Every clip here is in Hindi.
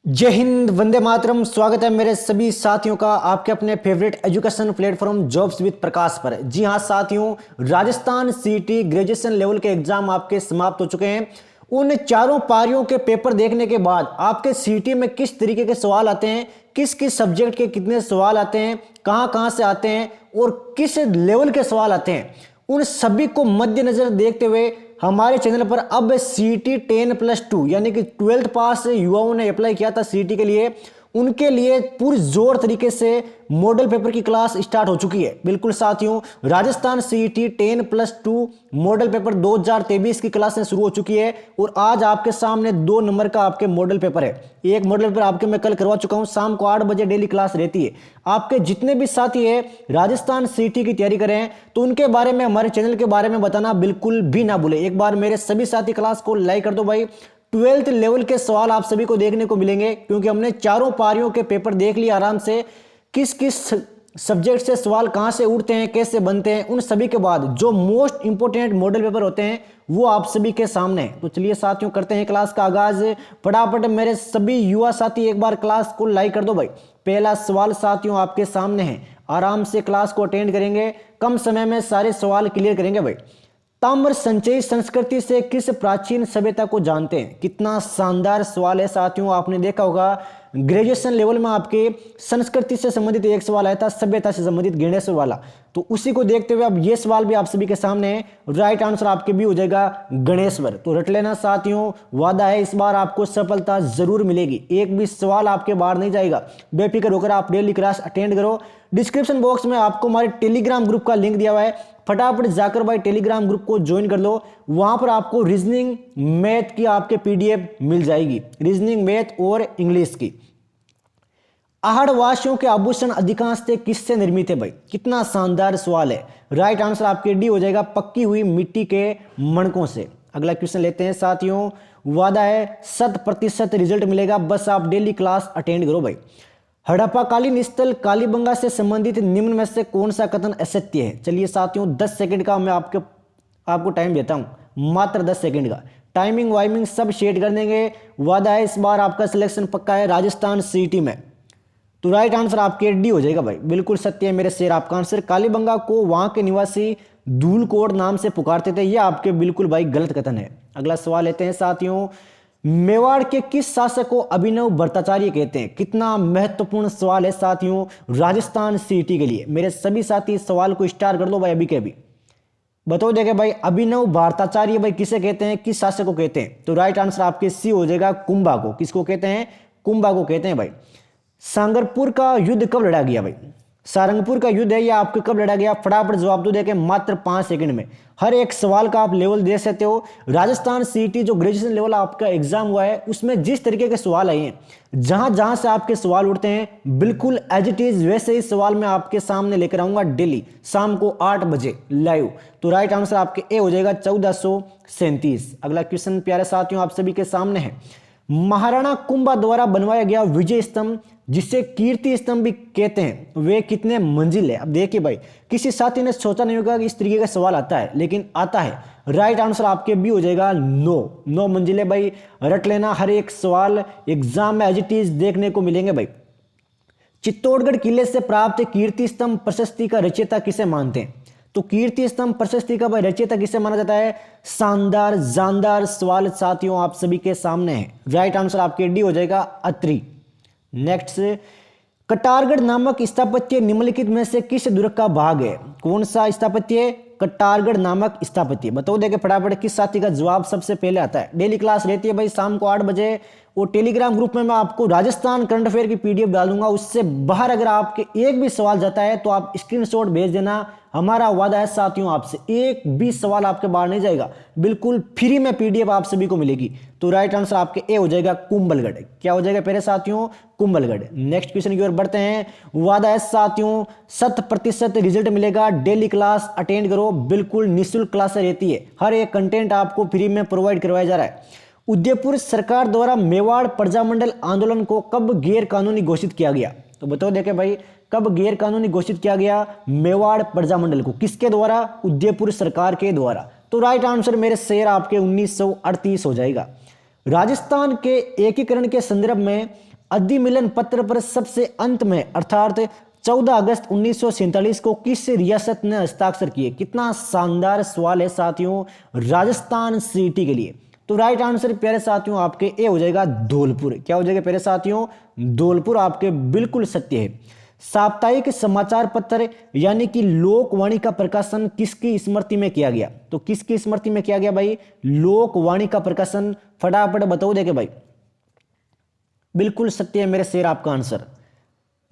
जय हिंद, वंदे मातरम। स्वागत है मेरे सभी साथियों का आपके अपने favourite education platform jobs with Prakash पर। जी हां साथियों, राजस्थान सीटी ग्रेजुएशन लेवल के एग्जाम आपके समाप्त हो चुके हैं। उन चारों पारियों के पेपर देखने के बाद आपके सीटी में किस तरीके के सवाल आते हैं, किस किस सब्जेक्ट के कितने सवाल आते हैं, कहां कहां से आते हैं और किस लेवल के सवाल आते हैं, उन सभी को मद्देनजर देखते हुए हमारे चैनल पर अब सीटी 10+2 यानी कि 12th पास युवाओं ने अप्लाई किया था सीटी के लिए, उनके लिए पुरजोर तरीके से मॉडल पेपर की क्लास स्टार्ट हो चुकी है। बिल्कुल साथियों, राजस्थान सीटी 10+2 मॉडल पेपर 2023 की क्लासें शुरू हो चुकी है और आज आपके सामने 2 नंबर का आपके मॉडल पेपर है। एक मॉडल पेपर आपके मैं कल करवा चुका हूं, शाम को 8 बजे डेली क्लास रहती है। आपके जितने भी साथी है राजस्थान सीटी की तैयारी कर रहे हैं तो उनके बारे में, हमारे चैनल के बारे में बताना बिल्कुल भी ना भूले। एक बार मेरे सभी साथी क्लास को लाइक कर दो भाई। 12th लेवल के सवाल आप सभी को देखने को मिलेंगे क्योंकि हमने चारों पारियों के पेपर देख लिए आराम से, किस किस सब्जेक्ट से सवाल कहां से उठते हैं, कैसे बनते हैं, उन सभी के बाद जो मोस्ट इंपोर्टेंट मॉडल पेपर होते हैं वो आप सभी के सामने है। तो चलिए साथियों, करते हैं क्लास का आगाज। फटाफट मेरे सभी युवा साथी एक बार क्लास को लाइक कर दो भाई। पहला सवाल साथियों आपके सामने है, आराम से क्लास को अटेंड करेंगे, कम समय में सारे सवाल क्लियर करेंगे भाई। ताम्र संचयी संस्कृति से किस प्राचीन सभ्यता को जानते हैं? कितना शानदार सवाल है साथियों। आपने देखा होगा ग्रेजुएशन लेवल में आपके संस्कृति से संबंधित एक सवाल आया था, सभ्यता से संबंधित गणेश्वर वाला, तो उसी को देखते हुए अब ये सवाल भी आप सभी के सामने है। राइट आंसर आपके भी हो जाएगा गणेश्वर। तो रट लेना साथियों, वादा है इस बार आपको सफलता जरूर मिलेगी, एक भी सवाल आपके बाहर नहीं जाएगा। बेफिक्र होकर आप डेली क्लास अटेंड करो। डिस्क्रिप्शन बॉक्स में आपको हमारे टेलीग्राम ग्रुप का लिंक दिया हुआ है, फटाफट जाकर भाई टेलीग्राम ग्रुप को ज्वाइन कर लो। वहां पर आपको रीजनिंग मैथ की आपके पीडीएफ मिल जाएगी, रीजनिंग मैथ और इंग्लिश की। आहड़वासियों के आभूषण अधिकांशतः किससे निर्मित है भाई? कितना शानदार सवाल है। राइट आंसर आपके डी हो जाएगा पक्की हुई मिट्टी के मणकों से। अगला क्वेश्चन लेते हैं साथियों, वादा है 100% रिजल्ट मिलेगा, बस आप डेली क्लास अटेंड करो भाई। हड़प्पाकालीन स्थल कालीबंगा से संबंधित निम्न में से कौन सा कथन असत्य है? चलिए साथियों, 10 सेकंड का मैं आपको टाइम देता हूं, मात्र 10 सेकंड का। टाइमिंग वाइमिंग सब शेड कर देंगे। वादा है इस बार आपका सिलेक्शन पक्का है राजस्थान सीटी में। तो राइट आंसर आपके डी हो जाएगा भाई, बिल्कुल सत्य है मेरे शेर आपका आंसर। कालीबंगा को वहां के निवासी धूलकोट नाम से पुकारते थे, यह आपके बिल्कुल भाई गलत कथन है। अगला सवाल लेते हैं साथियों, मेवाड़ के किस शासक को अभिनव भट्टाचार्य कहते हैं? कितना महत्वपूर्ण सवाल है साथियों राजस्थान सीटी के लिए। मेरे सभी साथी सवाल को स्टार कर दो भाई अभी के अभी। बताओ देखे भाई, अभिनव भट्टाचार्य भाई किसे कहते हैं, किस शासक को कहते हैं? तो राइट आंसर आपके सी हो जाएगा कुंभा को। किसको कहते हैं? कुंभा को कहते हैं भाई। सांगरपुर का युद्ध कब लड़ा गया भाई? सारंगपुर का युद्ध है या आपके कब लड़ा गया? फटाफट जवाब दो देके मात्र 5 सेकंड में। हर एक सवाल का आप लेवल दे सकते हो। राजस्थान सीटी जो ग्रेजुएशन लेवल आपका एग्जाम हुआ है उसमें जिस तरीके के सवाल आए हैं, जहां जहां से आपके सवाल उठते हैं बिल्कुल एज इट इज वैसे ही सवाल मैं आपके सामने लेकर आऊंगा डेली शाम को 8 बजे लाइव। तो राइट आंसर आपके ए हो जाएगा 1437। अगला क्वेश्चन प्यारे साथियों आप सभी के सामने है, महाराणा कुंभा द्वारा बनवाया गया विजय स्तंभ जिसे कीर्ति स्तंभ भी कहते हैं वे कितने मंजिल है? अब देखिए भाई, किसी साथी ने सोचा नहीं होगा कि इस तरीके का सवाल आता है, लेकिन आता है। राइट आंसर आपके भी हो जाएगा 9 मंजिल है भाई। रट लेना, हर एक सवाल एग्जाम में एज इट इज देखने को मिलेंगे भाई। चित्तौड़गढ़ किले से प्राप्त कीर्ति स्तंभ प्रशस्ति का रचयिता किसे मानते हैं? तो कीर्ति स्तंभ प्रशस्ति का भाई रचयिता किसे माना जाता है? शानदार जानदार सवाल साथियों आप सभी के सामने है। राइट आंसर आपके डी हो जाएगा अत्रि। नेक्स्ट, कटारगढ़ नामक स्थापत्य निम्नलिखित में से किस दुर्ग का भाग है? कौन सा स्थापत्य? कटारगढ़ नामक स्थापत्य। बताओ देखे फटाफट किस साथी का जवाब सबसे पहले आता है। डेली क्लास रहती है भाई शाम को 8 बजे और टेलीग्राम ग्रुप में मैं आपको राजस्थान करंट अफेयर की पीडीएफ डाल दूंगा। उससे बाहर अगर आपके एक भी सवाल जाता है तो आप स्क्रीनशॉट भेज देना। हमारा वादा है साथियों आपसे, एक भी सवाल आपके बाहर नहीं जाएगा, बिल्कुल फ्री में पीडीएफ आप सभी को मिलेगी। तो राइट आंसर आपके ए हो जाएगा कुंभलगढ़। क्या हो जाएगा प्यारे साथियों? कुंभलगढ़। नेक्स्ट क्वेश्चन की ओर बढ़ते हैं। वादा है साथियों 100% रिजल्ट मिलेगा, डेली क्लास अटेंड करो, बिल्कुल निःशुल्क क्लास रहती है, हर एक कंटेंट आपको फ्री में प्रोवाइड करवाया जा रहा है। उदयपुर सरकार द्वारा मेवाड़ प्रजामंडल आंदोलन को कब गैर कानूनी घोषित किया गया? तो बताओ देखे भाई, कब गैर कानूनी घोषित किया गया मेवाड़ प्रजामंडल को? किसके द्वारा? उदयपुर सरकार के द्वारा। तो राइट आंसर मेरे शेर आपके 1938 हो जाएगा। राजस्थान के एकीकरण के संदर्भ में अधिमिलन पत्र पर सबसे अंत में अर्थात 14 अगस्त 1947 को किस रियासत ने हस्ताक्षर किए? कितना शानदार सवाल है साथियों राजस्थान सिटी के लिए। तो राइट आंसर प्यारे साथियों आपके ए हो जाएगा धौलपुर। क्या हो जाएगा प्यारे साथियों? धौलपुर आपके बिल्कुल सत्य है। साप्ताहिक समाचार पत्र यानी कि लोकवाणी का प्रकाशन किसकी स्मृति में किया गया? तो किसकी स्मृति में किया गया भाई? लोकवाणी का प्रकाशन। फटाफट बताओ देखे भाई। बिल्कुल सत्य है मेरे शेर आपका आंसर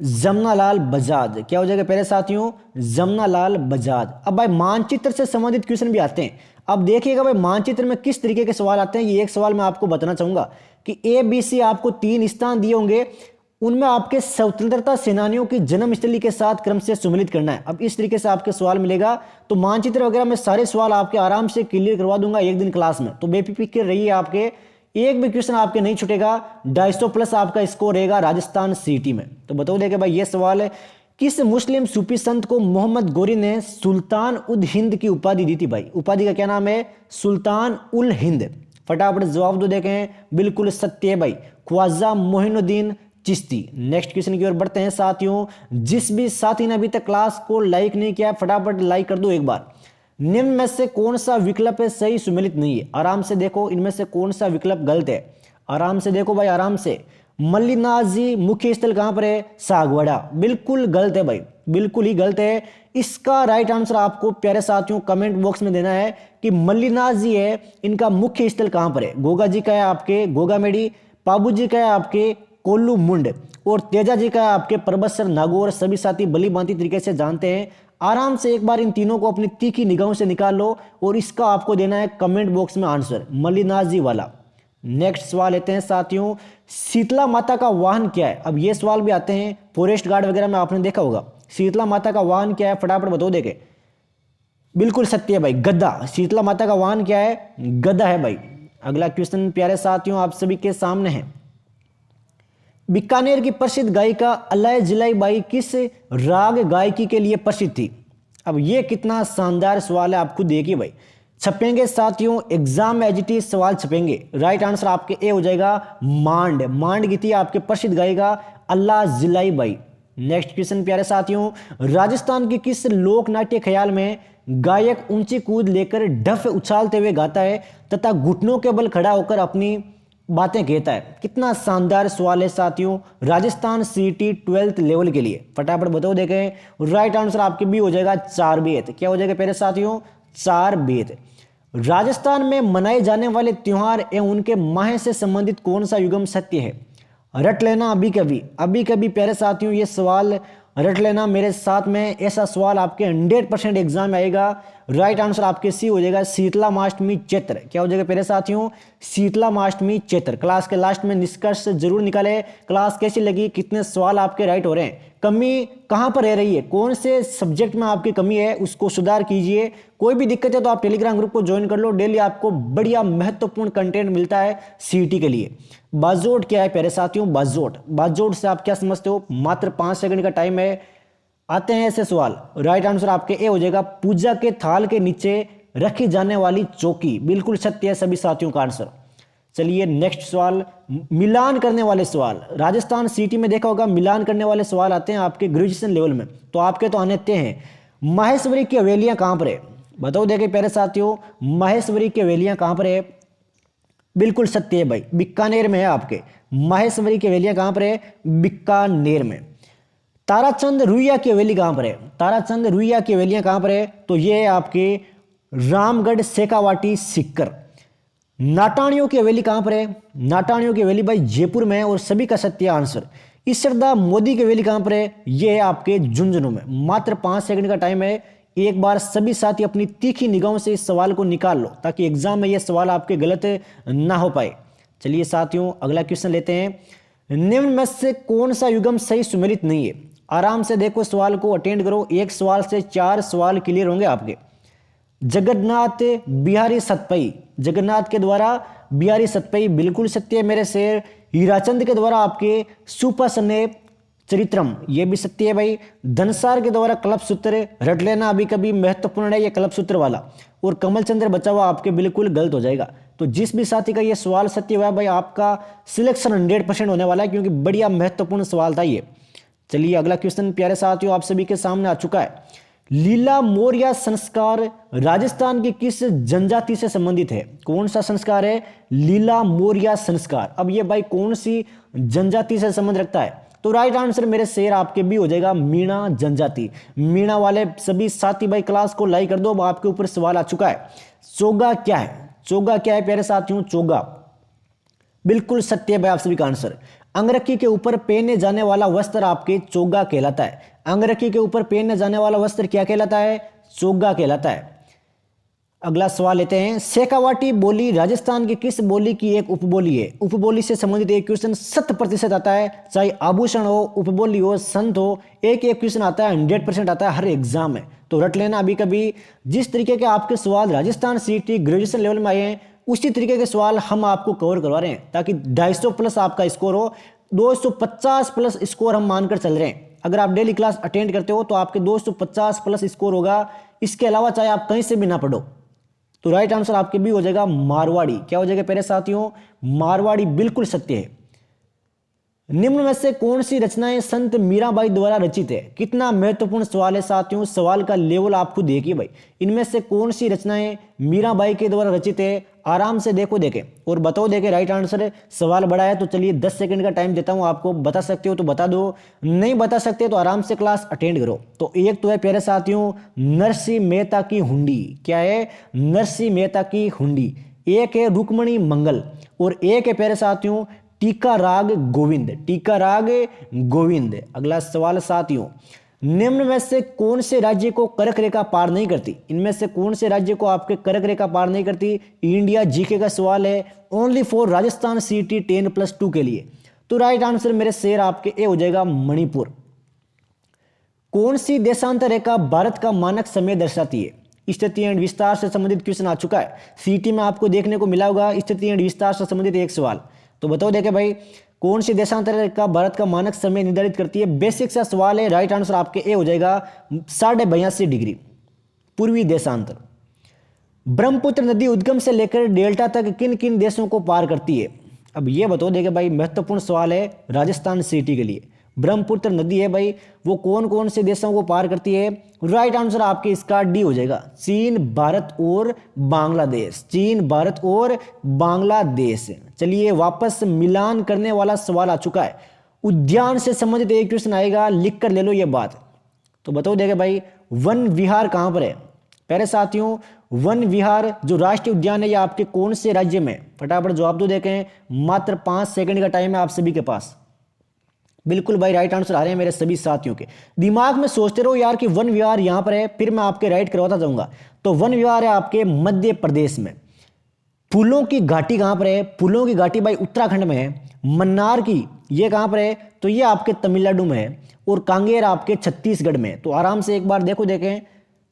जमनालाल बजाज। क्या हो जाएगा प्यारे साथियों? जमनालाल बजाज। अब भाई मानचित्र से संबंधित क्वेश्चन भी आते हैं। अब देखिएगा भाई मानचित्र में किस तरीके के सवाल आते हैं। ये एक सवाल मैं आपको बताना चाहूंगा कि ए बी सी आपको 3 स्थान दिए होंगे, उनमें आपके स्वतंत्रता सेनानियों की जन्मस्थली के साथ क्रम से सम्मिलित करना है। अब इस तरीके से आपके सवाल मिलेगा। तो मानचित्र वगैरह में सारे सवाल आपके आराम से क्लियर करवा दूंगा एक दिन क्लास में। तो बेफिक्र रहिए, आपके एक भी क्वेश्चन आपके नहीं छूटेगा। 250 प्लस आपका स्कोर रहेगा राजस्थान सिटी में। तो बताओ देखे भाई ये सवाल है, किस मुस्लिम सूफी संत को मोहम्मद गोरी ने सुल्तान उद हिंद की उपाधि दी थी भाई? उपाधि का क्या नाम है? सुल्तान उल हिंद। फटाफट जवाब दो देखें। बिल्कुल सत्य है भाई, ख्वाजा मोइनुद्दीन चिश्ती। नेक्स्ट क्वेश्चन की ओर बढ़ते हैं साथियों। जिस भी साथी ने अभी तक क्लास को लाइक नहीं किया फटाफट लाइक कर दो एक बार। निम्न में से कौन सा विकल्प है सही सुमेलित नहीं है? आराम से देखो, इनमें से कौन सा विकल्प गलत है? आराम से देखो भाई, आराम से। मल्लीनाथ जी मुख्य स्थल कहां पर है? सागवाड़ा। बिल्कुल गलत है भाई, बिल्कुल ही गलत है। इसका राइट आंसर आपको प्यारे साथियों कमेंट बॉक्स में देना है कि मल्लीनाथ जी है, इनका मुख्य स्थल कहां पर है? गोगा जी का है आपके गोगामेडी, पाबू जी का है आपके कोल्लू मुंड, और तेजा जी का है आपके परबतसर नागौर। सभी साथी भली भांति तरीके से जानते हैं। आराम से एक बार इन तीनों को अपनी तीखी निगाहों से निकाल लो और इसका आपको देना है कमेंट बॉक्स में आंसर, मल्लीनाथ जी वाला। नेक्स्ट सवाल लेते हैं साथियों। शीतला माता का वाहन क्या है? अब ये सवाल भी आते हैं फॉरेस्ट गार्ड वगैरह में, आपने देखा होगा। शीतला माता का वाहन क्या है? फटाफट बताओ देखे। बिल्कुल सत्य है भाई, गद्दा। शीतला माता का वाहन क्या है? गद्दा है भाई। अगला क्वेश्चन प्यारे साथियों आप सभी के सामने है। बीकानेर की प्रसिद्ध गायिका अलाय जिलाई बाई किस राग गायकी के लिए प्रसिद्ध थी? अब ये कितना शानदार सवाल है, आप खुद देखिए भाई। छपेंगे साथियों एग्जाम में एजीटी सवाल छपेंगे। राइट आंसर आपके ए हो जाएगा मांड। मांड की थी आपके प्रसिद्ध गायिका अल्लाह जिलाई बाई। नेक्स्ट क्वेश्चन प्यारे साथियों। राजस्थान के किस लोक नाट्य ख्याल में गायक ऊंची कूद लेकर डफ उछालते हुए गाता है तथा घुटनों के बल खड़ा होकर अपनी बातें कहता है? कितना शानदार सवाल है साथियों राजस्थान सीटी 12th लेवल के लिए। फटाफट बताओ देखें। राइट आंसर आपके भी हो जाएगा चार बेत। क्या हो जाएगा प्यारे साथियों? चार बेत। राजस्थान में मनाए जाने वाले त्योहार एवं उनके माह से संबंधित कौन सा युगम सत्य है? रट लेना अभी कभी, अभी कभी प्यारे साथियों ये सवाल रट लेना मेरे साथ में। ऐसा सवाल आपके 100% एग्जाम में आएगा। राइट आंसर आपके सी हो जाएगा शीतलामाष्टमी चैत्र। क्या हो जाएगा प्यारे साथियों? शीतलामाष्टमी चैत्र। क्लास के लास्ट में निष्कर्ष जरूर निकाले, क्लास कैसी लगी, कितने सवाल आपके राइट हो रहे हैं, कमी कहां पर रह रही है, कौन से सब्जेक्ट में आपकी कमी है, उसको सुधार कीजिए। कोई भी दिक्कत है तो आप टेलीग्राम ग्रुप को ज्वाइन कर लो। डेली आपको बढ़िया महत्वपूर्ण कंटेंट मिलता है सीईटी के लिए। बाजोट क्या है प्यारे साथियों? बाजोट, बाजोट से आप क्या समझते हो? मात्र 5 सेकंड का टाइम है। आते हैं ऐसे सवाल। राइट आंसर आपके ए हो जाएगा पूजा के थाल के नीचे रखी जाने वाली चौकी। बिल्कुल सत्य है सभी साथियों का आंसर। चलिए नेक्स्ट सवाल, मिलान करने वाले सवाल। राजस्थान सिटी में देखा होगा मिलान करने वाले सवाल आते हैं आपके ग्रेजुएशन लेवल में, तो आपके तो आने हैं। माहेश्वरी की हवेलियां कहां पर है? बताओ देखे प्यारे साथियों माहेश्वरी की हवेलियां कहां पर है? बिल्कुल सत्य है भाई, बीकानेर में है आपके। माहेश्वरी की हवेलियां कहां पर है? बीकानेर में। ताराचंद रुइया की हवेली कहां पर है? ताराचंद रुइया की हवेलियां कहां पर है? तो ये है आपके रामगढ़ शेखावाटी सिक्कर। नाटाणियों की हवेली कहां पर है? नाटाणियों की हवेली भाई जयपुर में है और सभी का सत्य आंसर। इसरदा मोदी की हवेली कहां पर है? ये है आपके झुंझुनू में। मात्र 5 सेकंड का टाइम है। एक बार सभी साथी अपनी तीखी निगाहों से इस सवाल को निकाल लो ताकि एग्जाम में यह सवाल आपके गलत ना हो पाए। चलिए साथियों अगला क्वेश्चन लेते हैं। निम्न में से कौन सा युगम सही सुमेलित नहीं है? आराम से देखो सवाल को, अटेंड करो। एक सवाल से 4 सवाल क्लियर होंगे आपके। जगन्नाथ बिहारी सतपई, जगन्नाथ के द्वारा बिहारी सतपई बिल्कुल सत्य है मेरे शेर। हीराचंद के द्वारा आपके सुपसने चरित्रम, ये भी सत्य है भाई। धनसार के द्वारा कल्पसूत्र, रट लेना अभी कभी महत्वपूर्ण है ये कल्पसूत्र वाला। और कमल चंद्र बचा हुआ आपके बिल्कुल गलत हो जाएगा। तो जिस भी साथी का ये सवाल सत्य हुआ है भाई, आपका सिलेक्शन 100% होने वाला है, क्योंकि बढ़िया महत्वपूर्ण सवाल था ये। चलिए अगला क्वेश्चन प्यारे साथियों आप सभी के सामने आ चुका है। लीला मोरिया संस्कार राजस्थान की किस जनजाति से संबंधित है? कौन सा संस्कार है? लीला मोरिया संस्कार। अब ये भाई कौन सी जनजाति से संबंध रखता है? तो राइट आंसर मेरे शेर आपके भी हो जाएगा मीणा जनजाति। मीणा वाले सभी साथी भाई क्लास को लाइक कर दो। अब आपके ऊपर सवाल आ चुका है, चोगा क्या है? चोगा क्या है प्यारे साथियों? चोगा बिल्कुल सत्य है भाई आप सभी का आंसर। अंगरखी के ऊपर पहने जाने वाला वस्त्र आपके चोगा कहलाता है। अंगरखी के ऊपर पहने जाने वाला वस्त्र क्या कहलाता है? चोगा कहलाता है। अगला सवाल लेते हैं। शेखावाटी बोली राजस्थान की किस बोली की एक उपबोली है? उपबोली से संबंधित एक क्वेश्चन 100% आता है, चाहे आभूषण हो, उपबोली हो, संत हो, एक क्वेश्चन आता है, 100% आता है हर एग्जाम में। तो रट लेना अभी कभी। जिस तरीके के आपके सवाल राजस्थान सीटी ग्रेजुएशन लेवल में आए हैं, उसी तरीके के सवाल हम आपको कवर करवा रहे हैं, ताकि 250 प्लस आपका स्कोर हो। 250 प्लस स्कोर हम मानकर चल रहे हैं। अगर आप डेली क्लास अटेंड करते हो तो आपके 250 प्लस स्कोर होगा। इसके अलावा चाहे आप कहीं से भी ना पढ़ो। तो राइट आंसर आपके भी हो जाएगा मारवाड़ी। क्या हो जाएगा प्यारे साथियों? मारवाड़ी बिल्कुल सत्य है। निम्न में से कौन सी रचनाएं संत मीराबाई द्वारा रचित है? कितना महत्वपूर्ण सवाल है साथियों, सवाल का लेवल आप खुद देखिए भाई। इनमें से कौन सी रचनाएं मीराबाई के द्वारा रचित है? आराम से देखो देखे और बताओ देखे राइट आंसर। सवाल बड़ा है तो चलिए 10 सेकंड का टाइम देता हूं आपको। बता सकते हो तो बता दो, नहीं बता सकते तो आराम से क्लास अटेंड करो। तो एक तो है प्यारे साथियों नरसिंह मेहता की हुंडी। क्या है? नरसिंह मेहता की हुंडी। एक है रुक्मणी मंगल और एक है प्यारे साथियों टीका राग गोविंद। टीका राग गोविंद। अगला सवाल साथियों, निम्न में से कौन से राज्य को कर्क रेखा पार नहीं करती? इनमें से कौन से राज्य को आपके कर्क रेखा पार नहीं करती? इंडिया जीके का सवाल है, ओनली फॉर राजस्थान सीटी 10+2 के लिए। तो राइट आंसर मेरे शेर आपके ए हो जाएगा मणिपुर। कौन सी देशांतर रेखा भारत का मानक समय दर्शाती है? स्थिति एंड विस्तार से संबंधित क्वेश्चन आ चुका है। सीटी में आपको देखने को मिला होगा स्थिति एंड विस्तार से संबंधित एक सवाल। तो बताओ देखे भाई कौन सी देशांतर रेखा भारत का मानक समय निर्धारित करती है? बेसिक सा सवाल है। राइट आंसर आपके ए हो जाएगा 82.5 डिग्री पूर्वी देशांतर। ब्रह्मपुत्र नदी उद्गम से लेकर डेल्टा तक किन किन देशों को पार करती है? अब ये बताओ देखे भाई, महत्वपूर्ण सवाल है राजस्थान सिटी के लिए। ब्रह्मपुत्र नदी है भाई, वो कौन कौन से देशों को पार करती है? राइट आंसर आपके इसका डी हो जाएगा, चीन, भारत और बांग्लादेश। चीन, भारत और बांग्लादेश। चलिए वापस मिलान करने वाला सवाल आ चुका है। उद्यान से संबंधित एक क्वेश्चन आएगा, लिख कर ले लो ये बात। तो बताओ देखे भाई वन विहार कहां पर है? प्यारे साथियों वन विहार जो राष्ट्रीय उद्यान है ये आपके कौन से राज्य में? फटाफट जवाब दो देखें, मात्र 5 सेकंड का टाइम है आप सभी के पास। बिल्कुल भाई राइट आंसर आ रहे हैं मेरे सभी साथियों के। दिमाग में सोचते रहो यार कि वन विहार यहां पर है, फिर मैं आपके राइट करवाता जाऊंगा। तो वन विहार है आपके मध्य प्रदेश में। फूलों की घाटी कहां पर है? फूलों की घाटी भाई उत्तराखंड में है। मन्नार की ये कहां पर है? तो ये आपके तमिलनाडु में है। और कांगेर आपके छत्तीसगढ़ में। तो आराम से एक बार देखो देखें,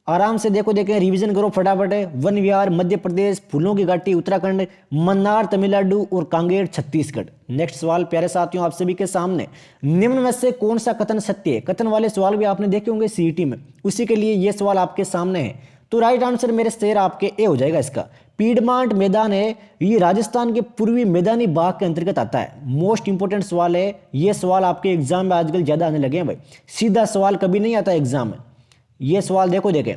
आराम से देखो देखें, रिवीजन करो फटाफट। है वन विहार मध्य प्रदेश, फूलों की घाटी उत्तराखंड, मन्नार तमिलनाडु और कांगेर छत्तीसगढ़। नेक्स्ट सवाल प्यारे साथियों आप सभी के सामने, निम्न में से कौन सा कथन सत्य है? कथन वाले सवाल भी आपने देखे होंगे सीईटी में, उसी के लिए ये सवाल आपके सामने है। तो राइट आंसर मेरे शेर आपके ए हो जाएगा इसका। पीडमांट मैदान है ये राजस्थान के पूर्वी मैदानी भाग के अंतर्गत आता है। मोस्ट इंपोर्टेंट सवाल है ये। सवाल आपके एग्जाम में आजकल ज्यादा आने लगे हैं भाई, सीधा सवाल कभी नहीं आता एग्जाम में। ये सवाल देखो देखें,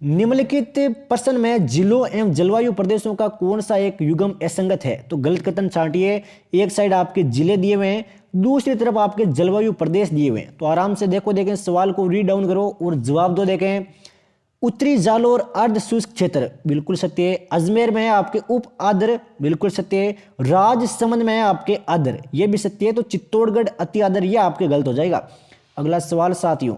निम्नलिखित प्रश्न में जिलों एवं जलवायु प्रदेशों का कौन सा एक युग्म असंगत है? तो गलत कथन छांटिए। एक साइड आपके जिले दिए हुए हैं, दूसरी तरफ आपके जलवायु प्रदेश दिए हुए हैं। तो आराम से देखो देखें, सवाल को रीड डाउन करो और जवाब दो देखें। उत्तरी जालोर अर्ध शुष्क क्षेत्र बिल्कुल सत्य है। अजमेर में है आपके उप आर्द्र बिल्कुल सत्य है। राजसमंद में है आपके आर्द्र ये भी सत्य है। तो चित्तौड़गढ़ अति आर्द्र ये आपके गलत हो जाएगा। अगला सवाल साथियों,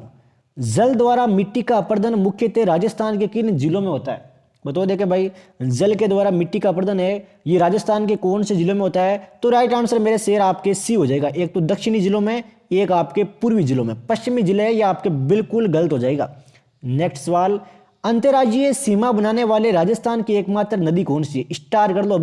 जल द्वारा मिट्टी का अपरदन मुख्यतः राजस्थान के किन जिलों में होता है? बताओ देखे भाई जल के द्वारा मिट्टी का अपरदन है ये राजस्थान के कौन से जिलों में होता है? तो राइट आंसर मेरे शेर आपके सी हो जाएगा। एक तो दक्षिणी जिलों में, एक आपके पूर्वी जिलों में। पश्चिमी जिले है ये आपके बिल्कुल गलत हो जाएगा। नेक्स्ट सवाल, अंतर्राज्यीय सीमा बनाने वाले राजस्थान की एकमात्र नदी कौन सी है? स्टार कर लो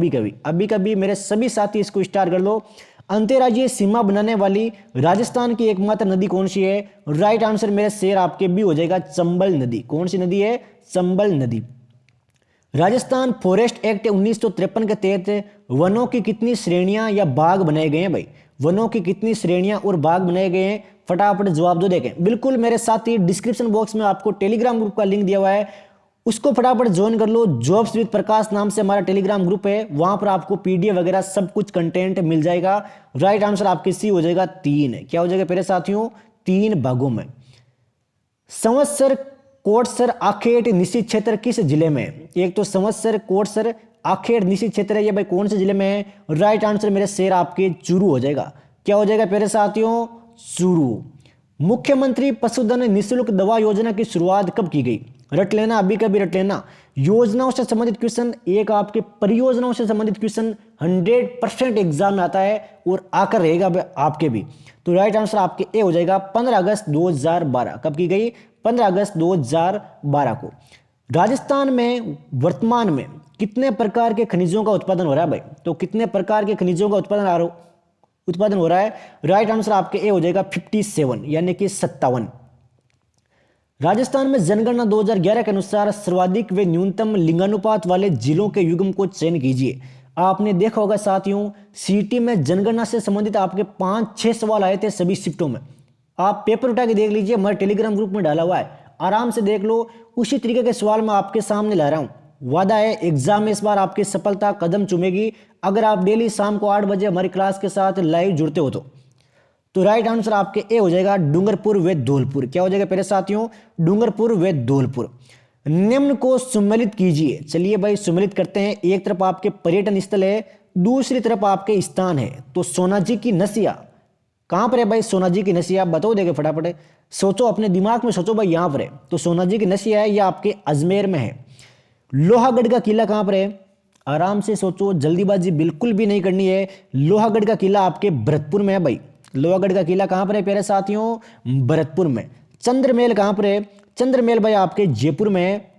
अभी कभी मेरे सभी साथी इसको स्टार कर लो। अंतर्राज्यीय सीमा बनाने वाली राजस्थान की एकमात्र नदी कौन सी है? राइट आंसर मेरे शेर आपके भी हो जाएगा चंबल नदी। कौन सी नदी है? चंबल नदी। राजस्थान फॉरेस्ट एक्ट 1953 के तहत वनों की कितनी श्रेणियां या बाग बनाए गए हैं भाई? वनों की कितनी श्रेणियां और बाग बनाए गए हैं? फटाफट जवाब दो। देखें बिल्कुल मेरे साथ ही डिस्क्रिप्शन बॉक्स में आपको टेलीग्राम ग्रुप का लिंक दिया हुआ है, उसको फटाफट ज्वाइन कर लो। जॉब्स विद प्रकाश नाम से हमारा टेलीग्राम ग्रुप है, वहां पर आपको पीडीएफ वगैरह सब कुछ कंटेंट मिल जाएगा। राइट आंसर आपके सी हो जाएगा 3। क्या हो जाएगा मेरे साथियों? 3 भागों में। संवत्सर कोटसर आखेट निश्चित क्षेत्र किस जिले में है? एक तो संवत्सर कोटसर आखेट निश्चित क्षेत्र है, ये भाई कौन से जिले में है? राइट आंसर मेरे शेर आपके चूरू हो जाएगा। क्या हो जाएगा मेरे साथियों? चूरू। मुख्यमंत्री पशुधन निःशुल्क दवा योजना की शुरुआत कब की गई? रट लेना, अभी कभी रट लेना। योजनाओं से संबंधित क्वेश्चन, एक आपके परियोजनाओं से संबंधित क्वेश्चन 100% एग्जाम में आता है और आकर रहेगा आपके भी। तो राइट आंसर आपके ए हो जाएगा 15 अगस्त 2012। कब की गई? 15 अगस्त 2012 को। राजस्थान में वर्तमान में कितने प्रकार के खनिजों का उत्पादन हो रहा है भाई? तो कितने प्रकार के खनिजों का उत्पादन हो रहा है? राइट आंसर आपके ए हो जाएगा 57 यानी कि 57। राजस्थान में जनगणना 2011 के अनुसार सर्वाधिक व न्यूनतम लिंगानुपात वाले जिलों के युग्म को चयन कीजिए। आपने देखा होगा साथियों, सीटी में जनगणना से संबंधित आपके 5-6 सवाल आए थे सभी शिफ्टों में। आप पेपर उठा के देख लीजिए, हमारे टेलीग्राम ग्रुप में डाला हुआ है, आराम से देख लो। उसी तरीके के सवाल मैं आपके सामने ला रहा हूँ। वादा है एग्जाम में इस बार आपकी सफलता कदम चूमेगी, अगर आप डेली शाम को 8 बजे हमारी क्लास के साथ लाइव जुड़ते हो तो राइट आंसर आपके ए हो जाएगा डूंगरपुर व धौलपुर। क्या हो जाएगा मेरे साथियों? डूंगरपुर व धौलपुर। निम्न को सम्मिलित कीजिए। चलिए भाई सम्मिलित करते हैं। एक तरफ आपके पर्यटन स्थल है, दूसरी तरफ आपके स्थान है। तो सोनाजी की नसिया कहां पर है भाई? सोनाजी की नसिया बताओ, देखे फटाफट सोचो, अपने दिमाग में सोचो भाई, यहां पर है। तो सोनाजी की नसिया है, यह आपके अजमेर में है। लोहागढ़ का किला कहां पर है? आराम से सोचो, जल्दीबाजी बिल्कुल भी नहीं करनी है। लोहागढ़ का किला आपके भरतपुर में है भाई। लोहागढ़ का किला कहां पर है प्यारे साथियों? भरतपुर में। चंद्रमेल कहां पर है? चंद्रमेल भाई आपके जयपुर में है।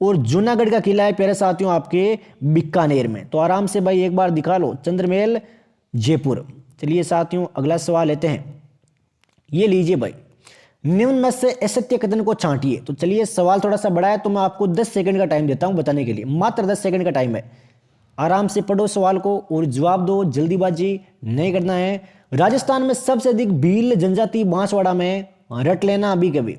और जूनागढ़ का किला है प्यारे साथियों आपके बीकानेर में। तो आराम से भाई एक बार दिखा लो, चंद्रमेल जयपुर। चलिए साथियों अगला सवाल लेते हैं। ये लीजिए भाई, निम्न में से असत्य कथन को छांटिए। तो चलिए सवाल थोड़ा सा बड़ा है, तो मैं आपको 10 सेकंड का टाइम देता हूं बताने के लिए, मात्र 10 सेकंड का टाइम है। आराम से पढ़ो सवाल को और जवाब दो, जल्दीबाजी नहीं करना है। राजस्थान में सबसे अधिक भील जनजाति बांसवाड़ा में, रट लेना अभी कभी।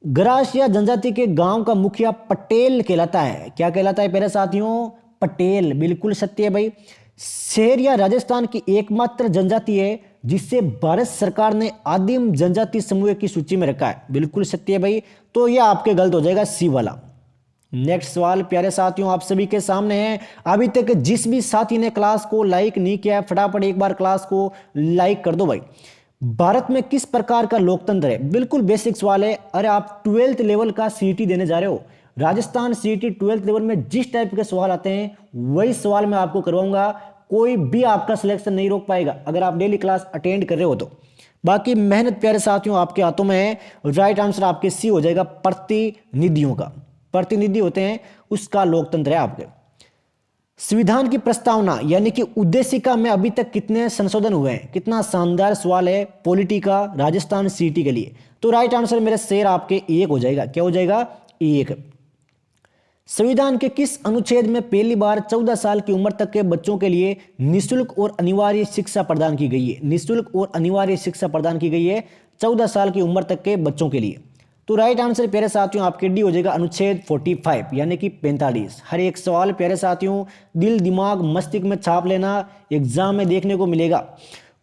गरासिया जनजाति के गांव का मुखिया पटेल कहलाता है। क्या कहलाता है मेरे साथियों? पटेल। बिल्कुल सत्य है भाई। सेरिया राजस्थान की एकमात्र जनजाति है जिसे भारत सरकार ने आदिम जनजाति समूह की सूची में रखा है। बिल्कुल सत्य है भाई। तो यह आपके गलत हो जाएगा, सी वाला। नेक्स्ट सवाल प्यारे साथियों आप सभी के सामने है। अभी तक जिस भी साथी ने क्लास को लाइक नहीं किया है, फटाफट एक बार क्लास को लाइक कर दो भाई। भारत में किस प्रकार का लोकतंत्र है? बिल्कुल बेसिक सवाल है। अरे आप 12th लेवल का सीटी देने जा रहे हो, राजस्थान सीटी 12th लेवल में जिस टाइप के सवाल आते हैं वही सवाल मैं आपको करवाऊंगा। कोई भी आपका सिलेक्शन नहीं रोक पाएगा अगर आप डेली क्लास अटेंड कर रहे हो तो। बाकी मेहनत प्यारे साथियों आपके हाथों में है। राइट आंसर आपके सी हो जाएगा प्रतिनिधियों का। प्रतिनिधि होते हैं उसका लोकतंत्र है आपके। संविधान की प्रस्तावना यानी कि उद्देशिका में अभी तक कितने संशोधन हुए हैं? कितना शानदार सवाल है पॉलिटी का राजस्थान सीटी के लिए। तो राइट आंसर मेरे शेर आपके 1 हो जाएगा। क्या हो जाएगा? 1। संविधान के किस अनुच्छेद में पहली बार 14 साल की उम्र तक के बच्चों के लिए निःशुल्क और अनिवार्य शिक्षा प्रदान की गई है? निःशुल्क और अनिवार्य शिक्षा प्रदान की गई है 14 साल की उम्र तक के बच्चों के लिए। तो राइट आंसर प्यारे साथियों आपके डी हो जाएगा अनुच्छेद 45 यानी कि 45। हर एक सवाल प्यारे साथियों दिल दिमाग मस्तिष्क में छाप लेना, एग्जाम में देखने को मिलेगा।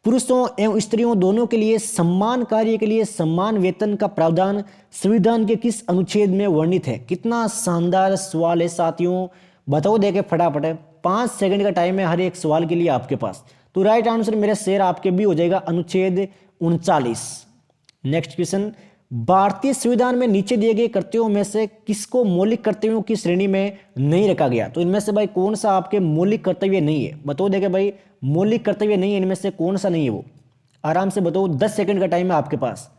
पुरुषों एवं स्त्रियों दोनों के लिए समान कार्य के लिए समान वेतन का प्रावधान संविधान के किस अनुच्छेद में वर्णित है? कितना शानदार सवाल है साथियों, बताओ देखे फटाफट। 5 सेकंड का टाइम है हर एक सवाल के लिए आपके पास। तो राइट आंसर मेरे शेर आपके भी हो जाएगा अनुच्छेद 39। नेक्स्ट क्वेश्चन, भारतीय संविधान में नीचे दिए गए कर्तव्यों में से किसको मौलिक कर्तव्यों की श्रेणी में नहीं रखा गया? तो इनमें से भाई कौन सा आपके मौलिक कर्तव्य नहीं है? बताओ देखे भाई, मौलिक कर्तव्य नहीं है इनमें से कौन सा नहीं है वो? आराम से बताओ, 10 सेकंड का टाइम है आपके पास।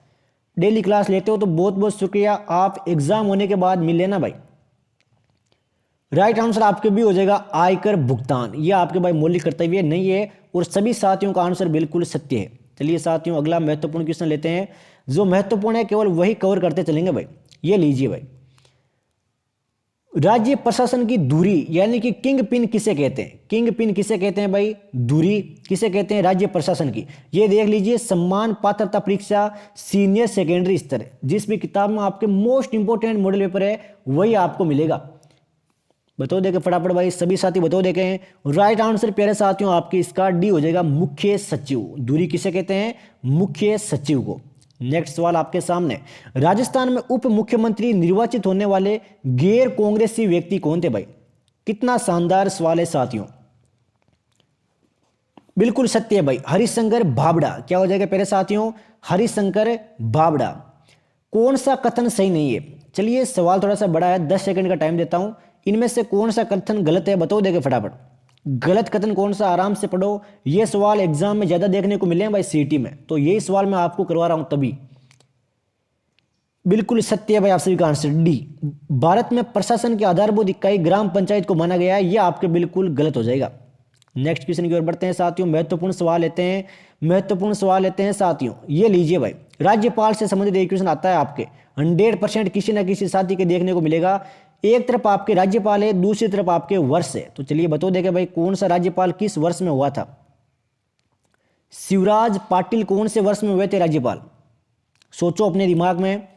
डेली क्लास लेते हो तो बहुत बहुत शुक्रिया, आप एग्जाम होने के बाद मिल लेना भाई। राइट आंसर आपके भी हो जाएगा आयकर भुगतान। यह आपके भाई मौलिक कर्तव्य नहीं है और सभी साथियों का आंसर बिल्कुल सत्य है। चलिए साथियों अगला महत्वपूर्ण क्वेश्चन लेते हैं। जो महत्वपूर्ण है केवल वही कवर करते चलेंगे भाई। ये लीजिए भाई, राज्य प्रशासन की धुरी यानी कि किंग पिन किसे कहते हैं? किंग पिन किसे कहते हैं भाई? धुरी किसे कहते हैं? राज्य प्रशासन की। ये देख लीजिए, सम्मान पात्रता परीक्षा सीनियर सेकेंडरी स्तर, जिस भी किताब में आपके मोस्ट इंपोर्टेंट मॉडल पेपर है वही आपको मिलेगा। बताओ देखे फटाफट भाई, सभी साथी बताओ देखे हैं। राइट आंसर प्यारे साथियों आपके इसका डी हो जाएगा, मुख्य सचिव। धुरी किसे कहते हैं? मुख्य सचिव को। नेक्स्ट सवाल आपके सामने, राजस्थान में उप मुख्यमंत्री निर्वाचित होने वाले गैर कांग्रेसी व्यक्ति कौन थे भाई? कितना शानदार सवाल है साथियों, बिल्कुल सत्य है भाई, हरिशंकर भाबड़ा। क्या हो जाएगा प्यारे साथियों? हरिशंकर भाबड़ा। कौन सा कथन सही नहीं है? चलिए सवाल थोड़ा सा बड़ा है, 10 सेकंड का टाइम देता हूं। इनमें से कौन सा कथन गलत है बताओ देखे फटाफट। गलत कथन कौन सा? आराम से पढ़ो, ये सवाल एग्जाम में ज्यादा देखने को मिले हैं भाई सीटी में, तो यही सवाल मैं आपको करवा रहा हूं तभी। बिल्कुल सत्य है भाई आप सभी का आंसर डी। भारत में प्रशासन की आधारभूत इकाई ग्राम पंचायत को माना गया है, यह आपके बिल्कुल गलत हो जाएगा। नेक्स्ट क्वेश्चन की ओर बढ़ते हैं साथियों, महत्वपूर्ण सवाल लेते हैं, महत्वपूर्ण सवाल लेते हैं साथियों। ये लीजिए भाई, राज्यपाल से संबंधित एक क्वेश्चन आता है आपके 100% किसी ना किसी साथी के देखने को मिलेगा। एक तरफ आपके राज्यपाल है, दूसरी तरफ आपके वर्ष है, तो चलिए बताओ देखे भाई कौन सा राज्यपाल किस वर्ष में हुआ था? शिवराज पाटिल कौन से वर्ष में हुए थे राज्यपाल? सोचो अपने दिमाग में।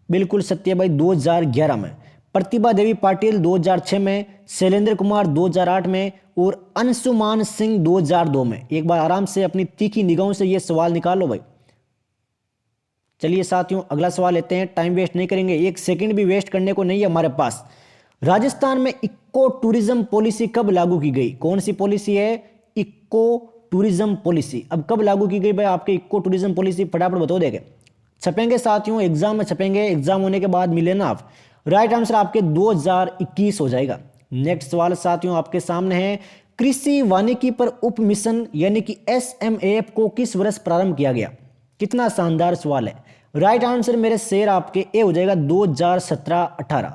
बिल्कुल सत्य भाई 2011 में। प्रतिभा देवी पाटिल 2006 में, शैलेंद्र कुमार 2008 में और अंशुमान सिंह 2002 में। एक बार आराम से अपनी तीखी निगाहों से यह सवाल निकालो भाई। चलिए साथियों अगला सवाल लेते हैं, टाइम वेस्ट नहीं करेंगे, एक सेकंड भी वेस्ट करने को नहीं है हमारे पास। राजस्थान में इको टूरिज्म पॉलिसी कब लागू की गई? कौन सी पॉलिसी है? Eco tourism policy. अब कब लागू की गई भाई आपके इको टूरिज्म पॉलिसी? फटाफट बताओ देखे। छपेंगे साथियों, एग्जाम में छपेंगे, एग्जाम होने के बाद मिले ना आप। राइट आंसर आपके 2021 हो जाएगा। नेक्स्ट सवाल साथियों आपके सामने है, कृषि वानिकी पर उप मिशन यानी कि SMAF को किस वर्ष प्रारंभ किया गया? कितना शानदार सवाल है। राइट आंसर मेरे शेर आपके ए हो जाएगा 2017-18।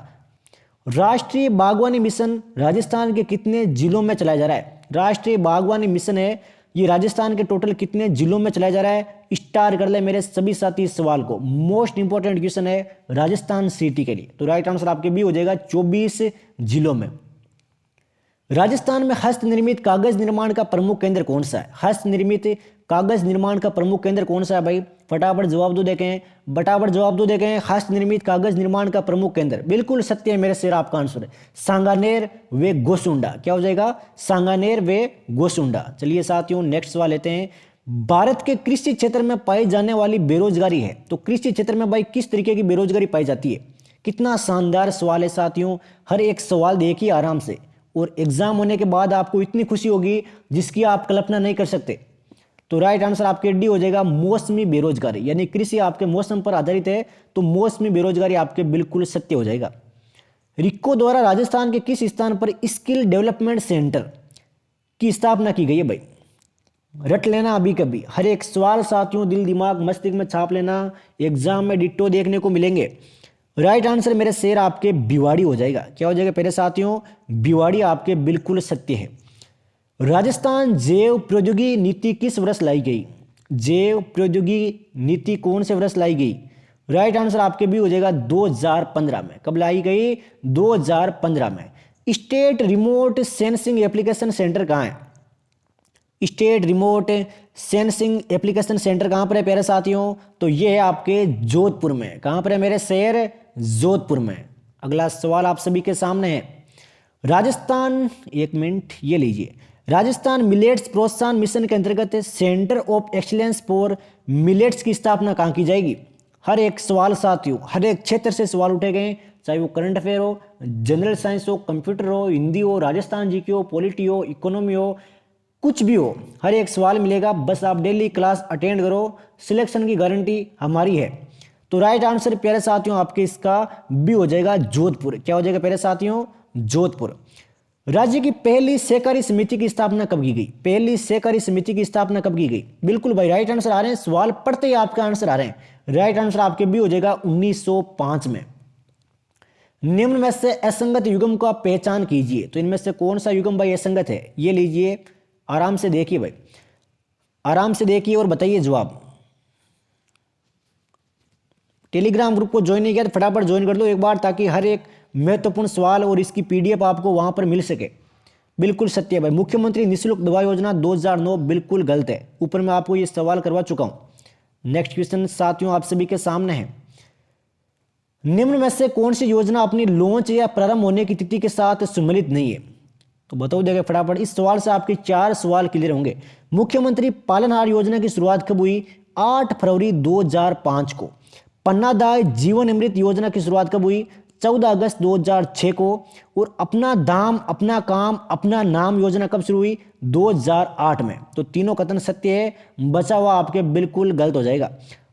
राष्ट्रीय बागवानी मिशन राजस्थान के कितने जिलों में चलाया जा रहा है? राष्ट्रीय बागवानी मिशन है ये राजस्थान के टोटल कितने जिलों में चलाया जा रहा है? स्टार कर ले मेरे सभी साथी इस सवाल को, मोस्ट इंपोर्टेंट क्वेश्चन है राजस्थान सिटी के लिए। तो राइट आंसर आपके भी हो जाएगा 24 जिलों में। राजस्थान में हस्त निर्मित कागज निर्माण का प्रमुख केंद्र कौन सा है? हस्त निर्मित कागज निर्माण का प्रमुख केंद्र कौन सा है भाई? फटाफट जवाब दो देखें, फटाफट जवाब दो देखें। हस्त निर्मित कागज निर्माण का प्रमुख केंद्र, बिल्कुल सत्य है मेरे शेर आपका आंसर है सांगानेर वे गोसुंडा। क्या हो जाएगा? सांगानेर वे गोसुंडा। चलिए साथियों नेक्स्ट सवाल लेते हैं, भारत के कृषि क्षेत्र में पाई जाने वाली बेरोजगारी है, तो कृषि क्षेत्र में भाई किस तरीके की बेरोजगारी पाई जाती है? कितना शानदार सवाल है साथियों, हर एक सवाल देखिए आराम से, और एग्जाम होने के बाद आपको इतनी खुशी होगी जिसकी आप कल्पना नहीं कर सकते। तो राइट आंसर आपके डी हो जाएगा मौसमी बेरोजगारी, यानी कृषि आपके मौसम पर आधारित है तो मौसमी बेरोजगारी आपके बिल्कुल सत्य हो जाएगा। रिक्को द्वारा राजस्थान के किस स्थान पर स्किल डेवलपमेंट सेंटर की स्थापना की गई है भाई? रट लेना अभी कभी, हर एक सवाल साथियों दिल दिमाग मस्तिष्क में छाप लेना, एग्जाम में डिट्टो देखने को मिलेंगे। राइट आंसर मेरे शेर आपके भिवाड़ी हो जाएगा। क्या हो जाएगा पहले साथियों? भिवाड़ी आपके बिल्कुल सत्य है। राजस्थान जैव प्रौद्योगिकी नीति किस वर्ष लाई गई? जैव प्रौद्योगिकी नीति कौन से वर्ष लाई गई? राइट आंसर आपके भी हो जाएगा 2015 में। कब लाई गई? 2015 में। State remote sensing application centre कहाँ है? State remote sensing application centre कहाँ पर है प्यारे साथियों? तो ये है आपके जोधपुर में। कहाँ पर है मेरे शेर? जोधपुर में। अगला सवाल आप सभी के सामने है, राजस्थान, एक मिनट ये लीजिए, राजस्थान मिलेट्स प्रोत्साहन मिशन के अंतर्गत centre of excellence for millets की स्थापना कहाँ की जाएगी? हर एक सवाल साथियों हर एक क्षेत्र से सवाल उठे गए, चाहे वो करंट अफेयर हो, जनरल साइंस हो, कंप्यूटर हो, हिंदी हो, राजस्थान जीके हो, पॉलिटी हो, इकोनॉमी हो, कुछ भी हो, हर एक सवाल मिलेगा। बस आप डेली क्लास अटेंड करो, सिलेक्शन की गारंटी हमारी है। तो राइट आंसर प्यारे साथियों आपके इसका बी हो जाएगा जोधपुर। क्या हो जाएगा प्यारे साथियों? जोधपुर। राज्य की पहली सहकारी समिति की स्थापना कब की गई? पहली सहकारी समिति की स्थापना कब की गई? बिल्कुल भाई राइट आंसर आ रहे हैं, सवाल पढ़ते ही आपका आंसर आ रहे हैं। राइट आंसर आपके भी हो जाएगा 1905 में। निम्न में से असंगत युग्म को आप पहचान कीजिए, तो इनमें से कौन सा युग्म भाई असंगत है? ये लीजिए आराम से देखिए भाई, आराम से देखिए और बताइए जवाब। टेलीग्राम ग्रुप को ज्वाइन नहीं किया तो फटाफट ज्वाइन कर दो एक बार, ताकि हर एक महत्वपूर्ण सवाल और इसकी पीडीएफ आपको वहां पर मिल सके। बिल्कुल सत्य है भाई। मुख्यमंत्री निःशुल्क दवा योजना 2009 बिल्कुल गलत है। ऊपर मैं आपको ये सवाल करवा चुका हूं। नेक्स्ट क्वेश्चन साथियों आप सभी के सामने है। निम्न में से कौन सी योजना अपनी लॉन्च या प्रारंभ होने की तिथि के साथ सम्मिलित नहीं है? तो बताओ देगा फटाफट। इस सवाल से आपके 4 सवाल क्लियर होंगे। मुख्यमंत्री पालनहार योजना की शुरुआत कब हुई? 8 फरवरी 2005 को। पन्नादाय जीवन अमृत योजना की शुरुआत कब हुई? 14 अगस्त 2006 को। और अपना धाम अपना काम अपना नाम योजना कब शुरू हुई? 2008 में। तो तीनों कथन सत्य है, बचा हुआ आपके बिल्कुल गलत हो जाएगा।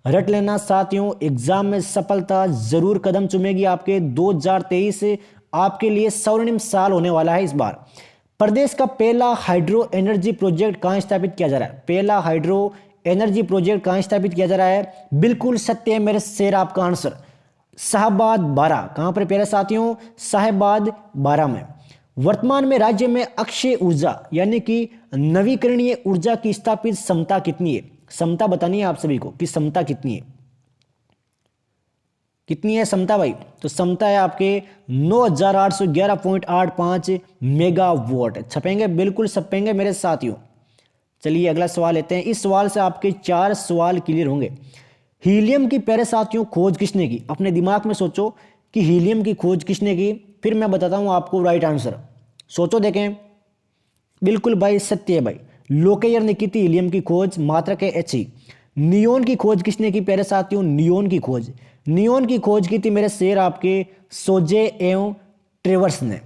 रट लेना साथियों, एग्जाम में सफलता जरूर कदम चूमेगी आपके। 2023 आपके लिए स्वर्णिम साल होने वाला है इस बार। प्रदेश का पहला हाइड्रो एनर्जी प्रोजेक्ट कहां स्थापित किया जा रहा है? पहला हाइड्रो एनर्जी प्रोजेक्ट कहां स्थापित किया जा रहा है? बिल्कुल सत्य है मेरे शेर, आपका आंसर साहेबाद 12। कहां पर प्यारे साथियों? साहेबाद 12 में। वर्तमान में राज्य में अक्षय ऊर्जा यानी कि नवीकरणीय ऊर्जा की स्थापित क्षमता कितनी है? क्षमता बतानी है आप सभी को कि क्षमता कितनी है। कितनी है क्षमता भाई? तो क्षमता है आपके 9811.85 मेगावाट। छपेंगे? बिल्कुल छपेंगे मेरे साथियों। चलिए अगला सवाल लेते हैं। इस सवाल से आपके 4 सवाल क्लियर होंगे। हीलियम की प्यारे साथियों खोज किसने की? अपने दिमाग में सोचो कि हीलियम की खोज किसने की, फिर मैं बताता हूं आपको राइट आंसर। सोचो देखें। बिल्कुल भाई सत्य है भाई, लोकेयर ने की थी हीलियम की खोज, मात्रक है He। नियोन की खोज किसने की प्यारे साथियों? नियोन की खोज की थी मेरे शेर आपके सोजे एवं ट्रेवर्स ने।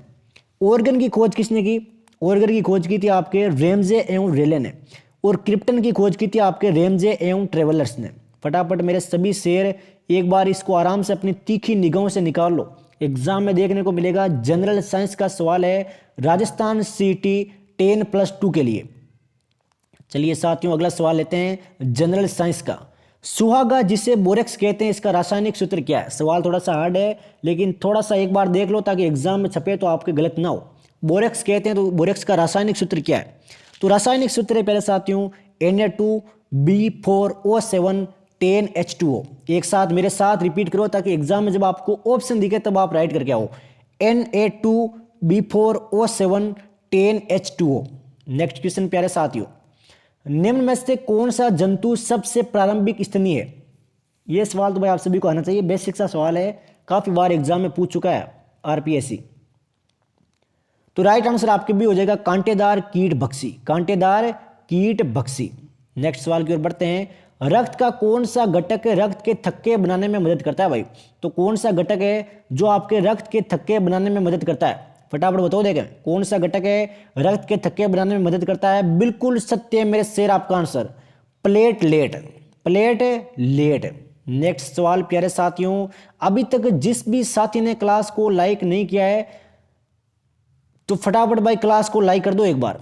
ऑर्गन की खोज किसने की? ऑर्गन की खोज की थी आपके रेमजे एवं रेले ने। और क्रिप्टन की खोज की थी आपके रेमजे एवं ट्रेवलर्स ने। फटाफट मेरे सभी शेर एक बार इसको आराम से अपनी तीखी निगाहों से निकाल लो, एग्जाम में देखने को मिलेगा। जनरल साइंस का सवाल है राजस्थान सीटी 10+2 के लिए। चलिए साथियों अगला सवाल लेते हैं जनरल साइंस का। सुहागा जिसे बोरेक्स कहते हैं, इसका रासायनिक सूत्र क्या है? सवाल थोड़ा सा हार्ड है लेकिन थोड़ा सा एक बार देख लो ताकि एग्जाम में छपे तो आपके गलत ना हो। बोरेक्स कहते हैं तो बोरेक्स का रासायनिक सूत्र क्या है? तो रासायनिक सूत्र है पहले साथियों Na2B4O7 10H2O। एक साथ मेरे साथ रिपीट करो ताकि एग्जाम में जब आपको ऑप्शन दिखे तब आप राइट करके आओ। Na2B4O7 10H2O। नेक्स्ट क्वेश्चन प्यारे साथियों, निम्न में से कौन सा जंतु सबसे प्रारंभिक स्तनी है? यह सवाल तो भाई आप सभी को आना चाहिए, बेसिक सा सवाल है, काफी बार एग्जाम में पूछ चुका है आरपीएससी। तो राइट आंसर आपके भी हो जाएगा कांटेदार कीट भक्षी। कांटेदार कीट भक्षी। नेक्स्ट सवाल की ओर बढ़ते हैं। रक्त का कौन सा घटक रक्त के थक्के बनाने में मदद करता है भाई? तो कौन सा घटक है जो आपके रक्त के थक्के बनाने में मदद करता है? फटाफट बताओ देखें कौन सा घटक है रक्त के थक्के बनाने में मदद करता है? बिल्कुल सत्य है मेरे शेर, आपका आंसर प्लेटलेट। प्लेटलेट। नेक्स्ट सवाल प्यारे साथियों, अभी तक जिस भी साथी ने क्लास को लाइक नहीं किया है तो फटाफट भाई क्लास को लाइक कर दो एक बार।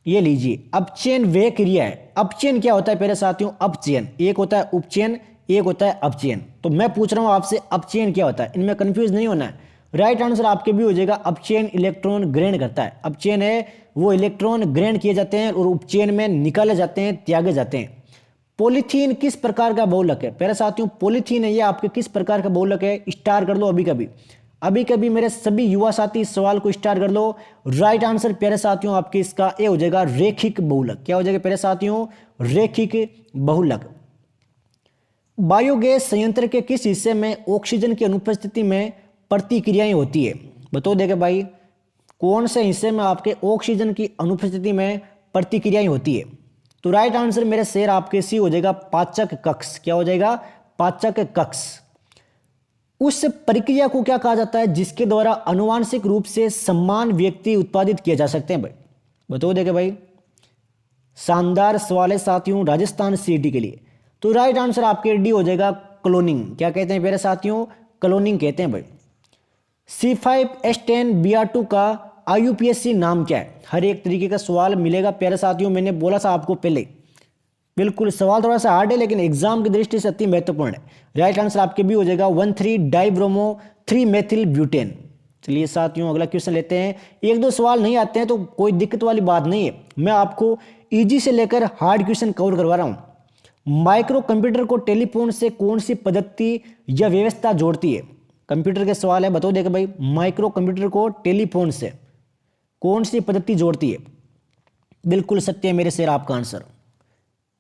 ये लीजिए, अपचयन वह क्रिया है। अपचयन क्या होता है प्यारे साथियों? अपचयन एक होता है उपचयन, एक होता है अपचयन। तो मैं पूछ रहा हूं आपसे अपचयन क्या होता है, इनमें कंफ्यूज नहीं होना है। राइट आंसर आपके भी हो जाएगा अपचयन इलेक्ट्रॉन ग्रहण करता है। अपचयन है वो इलेक्ट्रॉन ग्रहण किए जाते हैं और उपचयन में निकाले जाते हैं, त्यागे जाते हैं। पॉलीथीन किस प्रकार का बहुलक है प्यारे साथियों? पॉलीथीन है ये आपके किस प्रकार का बहुलक है? स्टार कर लो अभी कभी मेरे सभी युवा साथी इस सवाल को स्टार कर लो। राइट आंसर प्यारे साथियों आपके इसका ए हो जाएगा रेखिक बहुलक। क्या हो जाएगा प्यारे साथियों? रेखिक बहुलक। बायोगैस संयंत्र के किस हिस्से में ऑक्सीजन की अनुपस्थिति में प्रतिक्रियाएं होती है? बताओ देखे भाई कौन से हिस्से में आपके ऑक्सीजन की अनुपस्थिति में प्रतिक्रियाएं होती है? तो राइट आंसर मेरे शेर आपके सी हो जाएगा पाचक कक्ष। क्या हो जाएगा? पाचक कक्ष। उस प्रक्रिया को क्या कहा जाता है जिसके द्वारा आनुवांशिक रूप से समान व्यक्ति उत्पादित किए जा सकते हैं भाई? बताओ देखे भाई। शानदार सवाल है साथियों राजस्थान सीटी के लिए। तो राइट आंसर आपके डी हो जाएगा क्लोनिंग। क्या कहते हैं मेरे साथियों? क्लोनिंग कहते हैं भाई। C5H10Br2 का IUPAC नाम क्या है? हर एक तरीके का सवाल मिलेगा प्यारे साथियों, मैंने बोला था आपको पहले। बिल्कुल सवाल थोड़ा सा हार्ड है लेकिन एग्जाम की दृष्टि से अति महत्वपूर्ण है। राइट आंसर आपके भी हो जाएगा 1,3-डाइब्रोमो 3-मेथिल ब्यूटेन। चलिए साथियों अगला क्वेश्चन लेते हैं। एक दो सवाल नहीं आते हैं तो कोई दिक्कत वाली बात नहीं है, मैं आपको इजी से लेकर हार्ड क्वेश्चन कवर करवा रहा हूं। माइक्रो कंप्यूटर को टेलीफोन से कौन सी पद्धति या व्यवस्था जोड़ती है? कंप्यूटर के सवाल है, बताओ देखो भाई, माइक्रो कंप्यूटर को टेलीफोन से कौन सी पद्धति जोड़ती है? बिल्कुल सत्य है मेरे शेर आपका आंसर,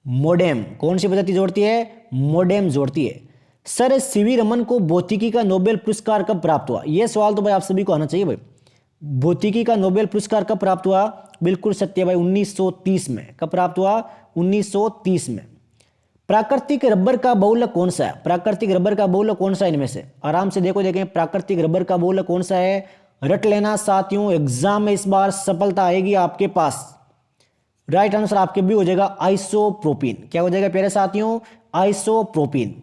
मोडेम। कौन सी पद्धति जोड़ती है? मोडेम जोड़ती है। सर सीवी रमन को भौतिकी का नोबेल पुरस्कार कब प्राप्त हुआ? यह सवाल तो भाई आप सभी को आना चाहिए भाई। भौतिकी का नोबेल पुरस्कार कब प्राप्त हुआ? बिल्कुल सत्य भाई, 1930 में। कब प्राप्त हुआ? 1930 में। प्राकृतिक रबर का बहुलक कौन सा है? प्राकृतिक रबर का बहुलक कौन सा है इनमें से? आराम से देखो, देखें प्राकृतिक रबर का बहुलक कौन सा है। रट लेना साथियों, एग्जाम में इस बार सफलता आएगी आपके पास। राइट आंसर आपके भी हो जाएगा आइसोप्रोपीन। क्या हो जाएगा प्यारे साथियों? आइसोप्रोपीन।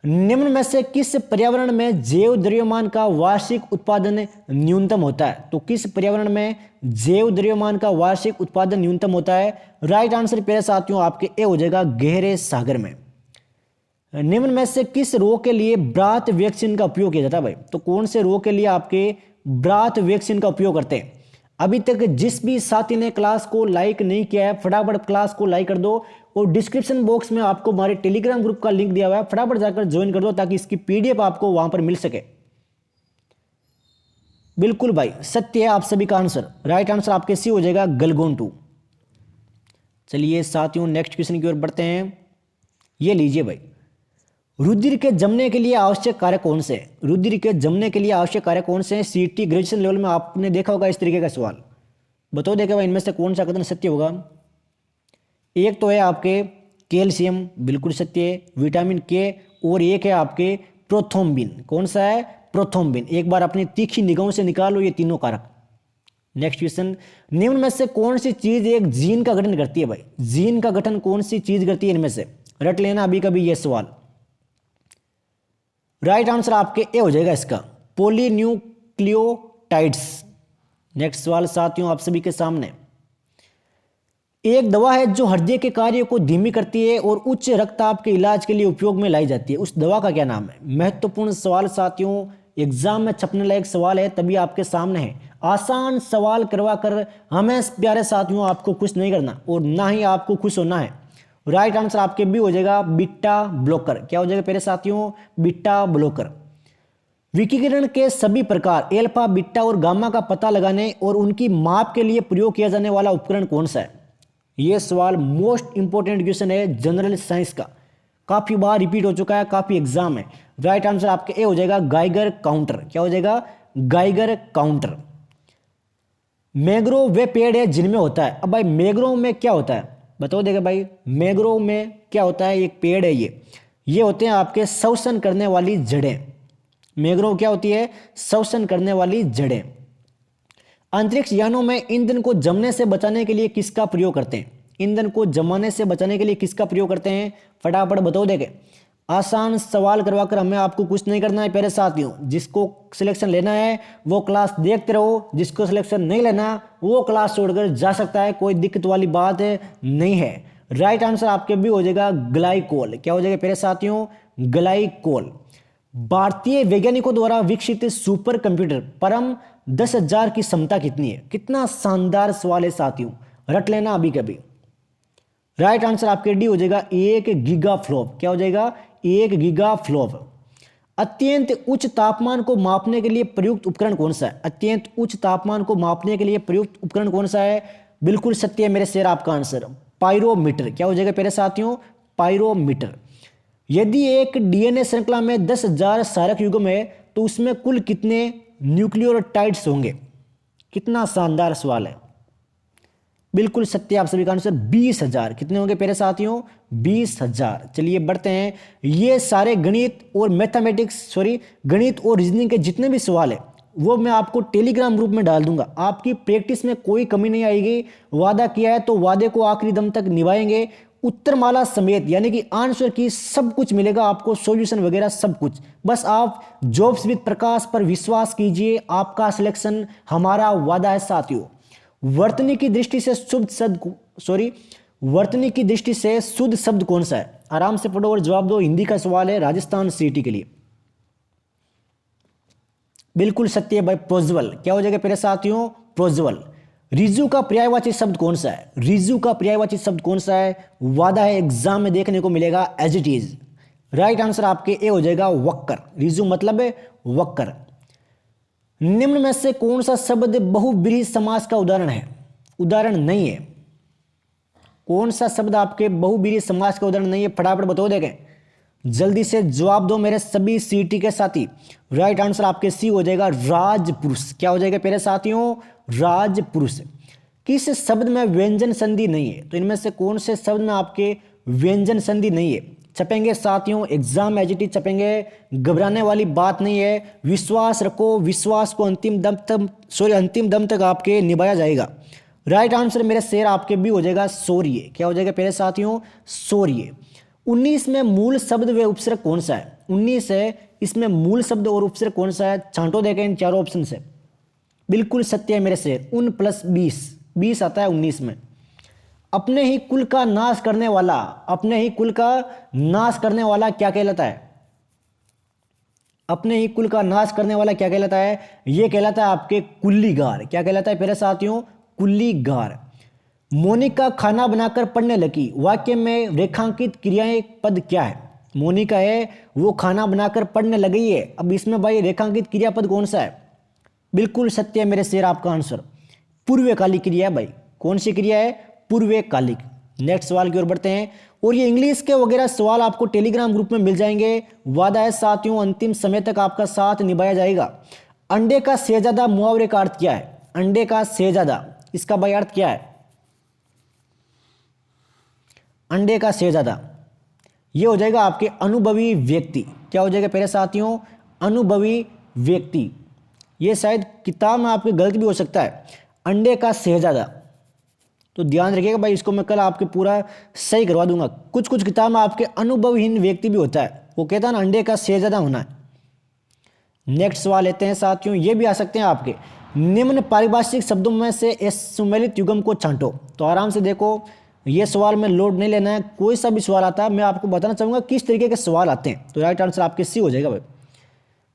निम्न में से किस पर्यावरण में जैव द्रव्यमान का वार्षिक उत्पादन न्यूनतम होता है? तो किस पर्यावरण में जैव द्रव्यमान का वार्षिक उत्पादन न्यूनतम होता है? राइट आंसर प्यारे साथियों आपके ए हो जाएगा गहरे सागर में। निम्न में से किस रोग के लिए ब्राथ वैक्सीन का उपयोग किया जाता है भाई? तो कौन से रोग के लिए आपके ब्राथ वैक्सीन का उपयोग करते हैं? अभी तक जिस भी साथी ने क्लास को लाइक नहीं किया है, फटाफट क्लास को लाइक कर दो, और डिस्क्रिप्शन बॉक्स में आपको हमारे टेलीग्राम ग्रुप का लिंक दिया हुआ है, फटाफट जाकर ज्वाइन कर दो ताकि इसकी पीडीएफ आपको वहां पर मिल सके। बिल्कुल भाई सत्य है आप सभी का आंसर। राइट आंसर आपके सी हो जाएगा गलगोन 2। चलिए साथियों नेक्स्ट क्वेश्चन की ओर बढ़ते हैं। ये लीजिए भाई, रुधिर के जमने के लिए आवश्यक कारक कौन से? रुधिर के जमने के लिए आवश्यक कारक कौन से? सीटी ग्रेजुएशन लेवल में आपने देखा होगा इस तरीके का सवाल। बताओ देखा भाई इनमें से कौन सा कथन सत्य होगा? एक तो है आपके कैल्शियम, बिल्कुल सत्य है, विटामिन के, और एक है आपके प्रोथ्रोम्बिन। कौन सा है? प्रोथ्रोम्बिन। एक बार अपनी तीखी निगाहों से निकालो ये तीनों कारक। नेक्स्ट क्वेश्चन, निम्न में से कौन सी चीज एक जीन का गठन करती है भाई? जीन का गठन कौन सी चीज करती है इनमें से? रट लेना अभी कभी ये सवाल। राइट आंसर आपके ए हो जाएगा इसका, पॉलीन्यूक्लियोटाइड्स। नेक्स्ट सवाल साथियों आप सभी के सामने, एक दवा है जो हृदय के कार्य को धीमी करती है और उच्च रक्तचाप के इलाज के लिए उपयोग में लाई जाती है, उस दवा का क्या नाम है? महत्वपूर्ण सवाल साथियों, एग्जाम में छपने लायक सवाल है, तभी आपके सामने है। आसान सवाल करवा कर हमें प्यारे साथियों आपको खुश नहीं करना और ना ही आपको खुश होना है। राइट आंसर आपके भी हो जाएगा बीटा ब्लॉकर। क्या हो जाएगा प्यारे साथियों? Beta blocker. विकिरण के सभी प्रकार एल्फा, बीटा और गामा का पता लगाने और उनकी माप के लिए प्रयोग किया जाने वाला उपकरण कौन सा है? यह सवाल मोस्ट इंपोर्टेंट क्वेश्चन है जनरल साइंस का, काफी बार रिपीट हो चुका है, काफी एग्जाम है। राइट आंसर आपके ए हो जाएगा गाइगर काउंटर। क्या हो जाएगा? Geiger counter. मैंग्रोव वे पेड़ है जिनमें होता है, अब भाई मैंग्रोव में क्या होता है बताओ देगा भाई, मैंग्रोव में क्या होता है? एक पेड़ है ये होते हैं आपके श्वसन करने वाली जड़ें। मैंग्रोव क्या होती है? श्वसन करने वाली जड़ें। अंतरिक्ष यानों में ईंधन को जमने से बचाने के लिए किसका प्रयोग करते हैं? ईंधन को जमाने से बचाने के लिए किसका प्रयोग करते हैं? फटाफट बताओ देंगे। आसान सवाल करवाकर हमें आपको कुछ नहीं करना है प्यारे साथियों। जिसको सिलेक्शन लेना है वो क्लास देखते रहो, जिसको सिलेक्शन नहीं लेना वो क्लास छोड़कर जा सकता है, कोई दिक्कत वाली बात नहीं है। राइट आंसर आपके भी हो जाएगा ग्लाइकोल। क्या हो जाएगा प्यारे साथियों? ग्लाइकोल। भारतीय वैज्ञानिकों द्वारा विकसित सुपर कंप्यूटर परम 10,000 की क्षमता कितनी है? कितना शानदार सवाल है साथियों, रट लेना अभी कभी। राइट आंसर आपके डी हो जाएगा 1 गीगा फ्लॉप। क्या हो जाएगा? 1 गीगा फ्लॉप। अत्यंत उच्च तापमान को मापने के लिए प्रयुक्त उपकरण कौन सा है? अत्यंत उच्च तापमान को मापने के लिए प्रयुक्त उपकरण कौन सा है? बिल्कुल सत्य है मेरे शेर आपका आंसर, पायरोमीटर। क्या हो जाएगा प्यारे साथियों? पायरोमीटर। यदि एक डीएनए श्रृंखला में 10,000 क्षारक युग्म है तो उसमें कुल कितने न्यूक्लियोटाइड्स होंगे? कितना शानदार सवाल है, बिल्कुल सत्य आप सभी का आंसर 20,000। कितने होंगे प्यारे साथियों? 20,000। चलिए बढ़ते हैं। ये सारे गणित और गणित और रीजनिंग के जितने भी सवाल है वो मैं आपको टेलीग्राम ग्रुप में डाल दूंगा। आपकी प्रैक्टिस में कोई कमी नहीं आएगी, वादा किया है तो वादे को आखिरी दम तक निभाएंगे। उत्तरमाला समेत यानी कि आंसर की सब कुछ मिलेगा आपको, सॉल्यूशन वगैरह सब कुछ। बस आप जॉब्स विद प्रकाश पर विश्वास कीजिए, आपका सिलेक्शन हमारा वादा है साथियों। वर्तनी की दृष्टि से शुद्ध शब्द कौन सा है? आराम से पढ़ो और जवाब दो। हिंदी का सवाल है राजस्थान सीटी के लिए। बिल्कुल सत्य है भाई, प्रोज्वल। क्या हो जाएगा मेरे साथियों? प्रोज्वल। रिजु का पर्यायवाची शब्द कौन सा है? रिजु का पर्यायवाची शब्द कौन सा है? वादा है एग्जाम में देखने को मिलेगा as it is. Right answer आपके ए हो जाएगा वक्कर। रिज्यूम मतलब है वक्कर। निम्न में से कौन सा शब्द बहुब्रीहि समास का उदाहरण है? उदाहरण नहीं है। कौन सा शब्द आपके बहुब्रीहि समास का उदाहरण नहीं है? फटाफट बताओ देखें, जल्दी से जवाब दो मेरे सभी सीटी के साथी। राइट आंसर आपके सी हो जाएगा राजपुरुष। क्या हो जाएगा मेरे साथियों? राजपुरुष। किस शब्द में व्यंजन संधि नहीं है? तो इनमें से कौन से शब्द में आपके व्यंजन संधि नहीं है? छपेंगे साथियों, एग्जाम एजिटी छपेंगे, घबराने वाली बात नहीं है। विश्वास रखो, विश्वास को अंतिम दम तक आपके निभाया जाएगा। राइट आंसर मेरे शेर आपके भी हो जाएगा शौर्य। क्या हो जाएगा मेरे साथियों? शौर्य। 19 में मूल शब्द व उपसर्ग कौन सा है? 19 है, इसमें मूल शब्द और उपसर्ग कौन सा है? छांटो देखें इन चारों ऑप्शन से। बिल्कुल सत्य है मेरे शेर। 19 + 20 आता है 19 में। अपने ही कुल का नाश करने वाला, अपने ही कुल का नाश करने वाला क्या कहलाता है? अपने ही कुल का नाश करने वाला क्या कहलाता है? यह कहलाता है आपके कुल्लीगार। क्या कहलाता है मेरे साथियों? कुल्लीगार। मोनिका खाना बनाकर पढ़ने लगी, वाक्य में रेखांकित क्रियाएं पद क्या है? मोनिका है वो खाना बनाकर पढ़ने लगी है। अब इसमें भाई रेखांकित क्रियापद कौन सा है? बिल्कुल सत्य है मेरे शेर आपका आंसर पूर्वकालिक क्रिया है भाई। कौन सी क्रिया है? पूर्वकालिक। नेक्स्ट सवाल की ओर बढ़ते हैं। और ये इंग्लिश के वगैरह सवाल आपको टेलीग्राम ग्रुप में मिल जाएंगे। वादा है साथियों, अंतिम समय तक आपका साथ निभाया जाएगा। अंडे का शहजादा मुहावरे का अर्थ क्या है? अंडे का शहजादा, इसका भाई अर्थ क्या है? अंडे का शहजादा ये हो जाएगा आपके अनुभवी व्यक्ति। क्या हो जाएगा मेरे साथियों? अनुभवी व्यक्ति। ये शायद किताब में आपके गलत भी हो सकता है, अंडे का शहजादा। तो ध्यान रखिएगा भाई, इसको मैं कल आपके पूरा सही करवा दूंगा। कुछ कुछ किताब में आपके अनुभवहीन व्यक्ति भी होता है, वो कहता है ना अंडे का शहजादा होना है। नेक्स्ट सवाल लेते हैं साथियों, ये भी आ सकते हैं आपके। निम्न पारिभाषिक शब्दों में से सुमेलित युग्म को छांटो। तो आराम से देखो, ये सवाल में लोड नहीं लेना है। कोई सा भी सवाल आता है मैं आपको बताना चाहूंगा किस तरीके के सवाल आते हैं। तो राइट आंसर आपके सी हो जाएगा भाई।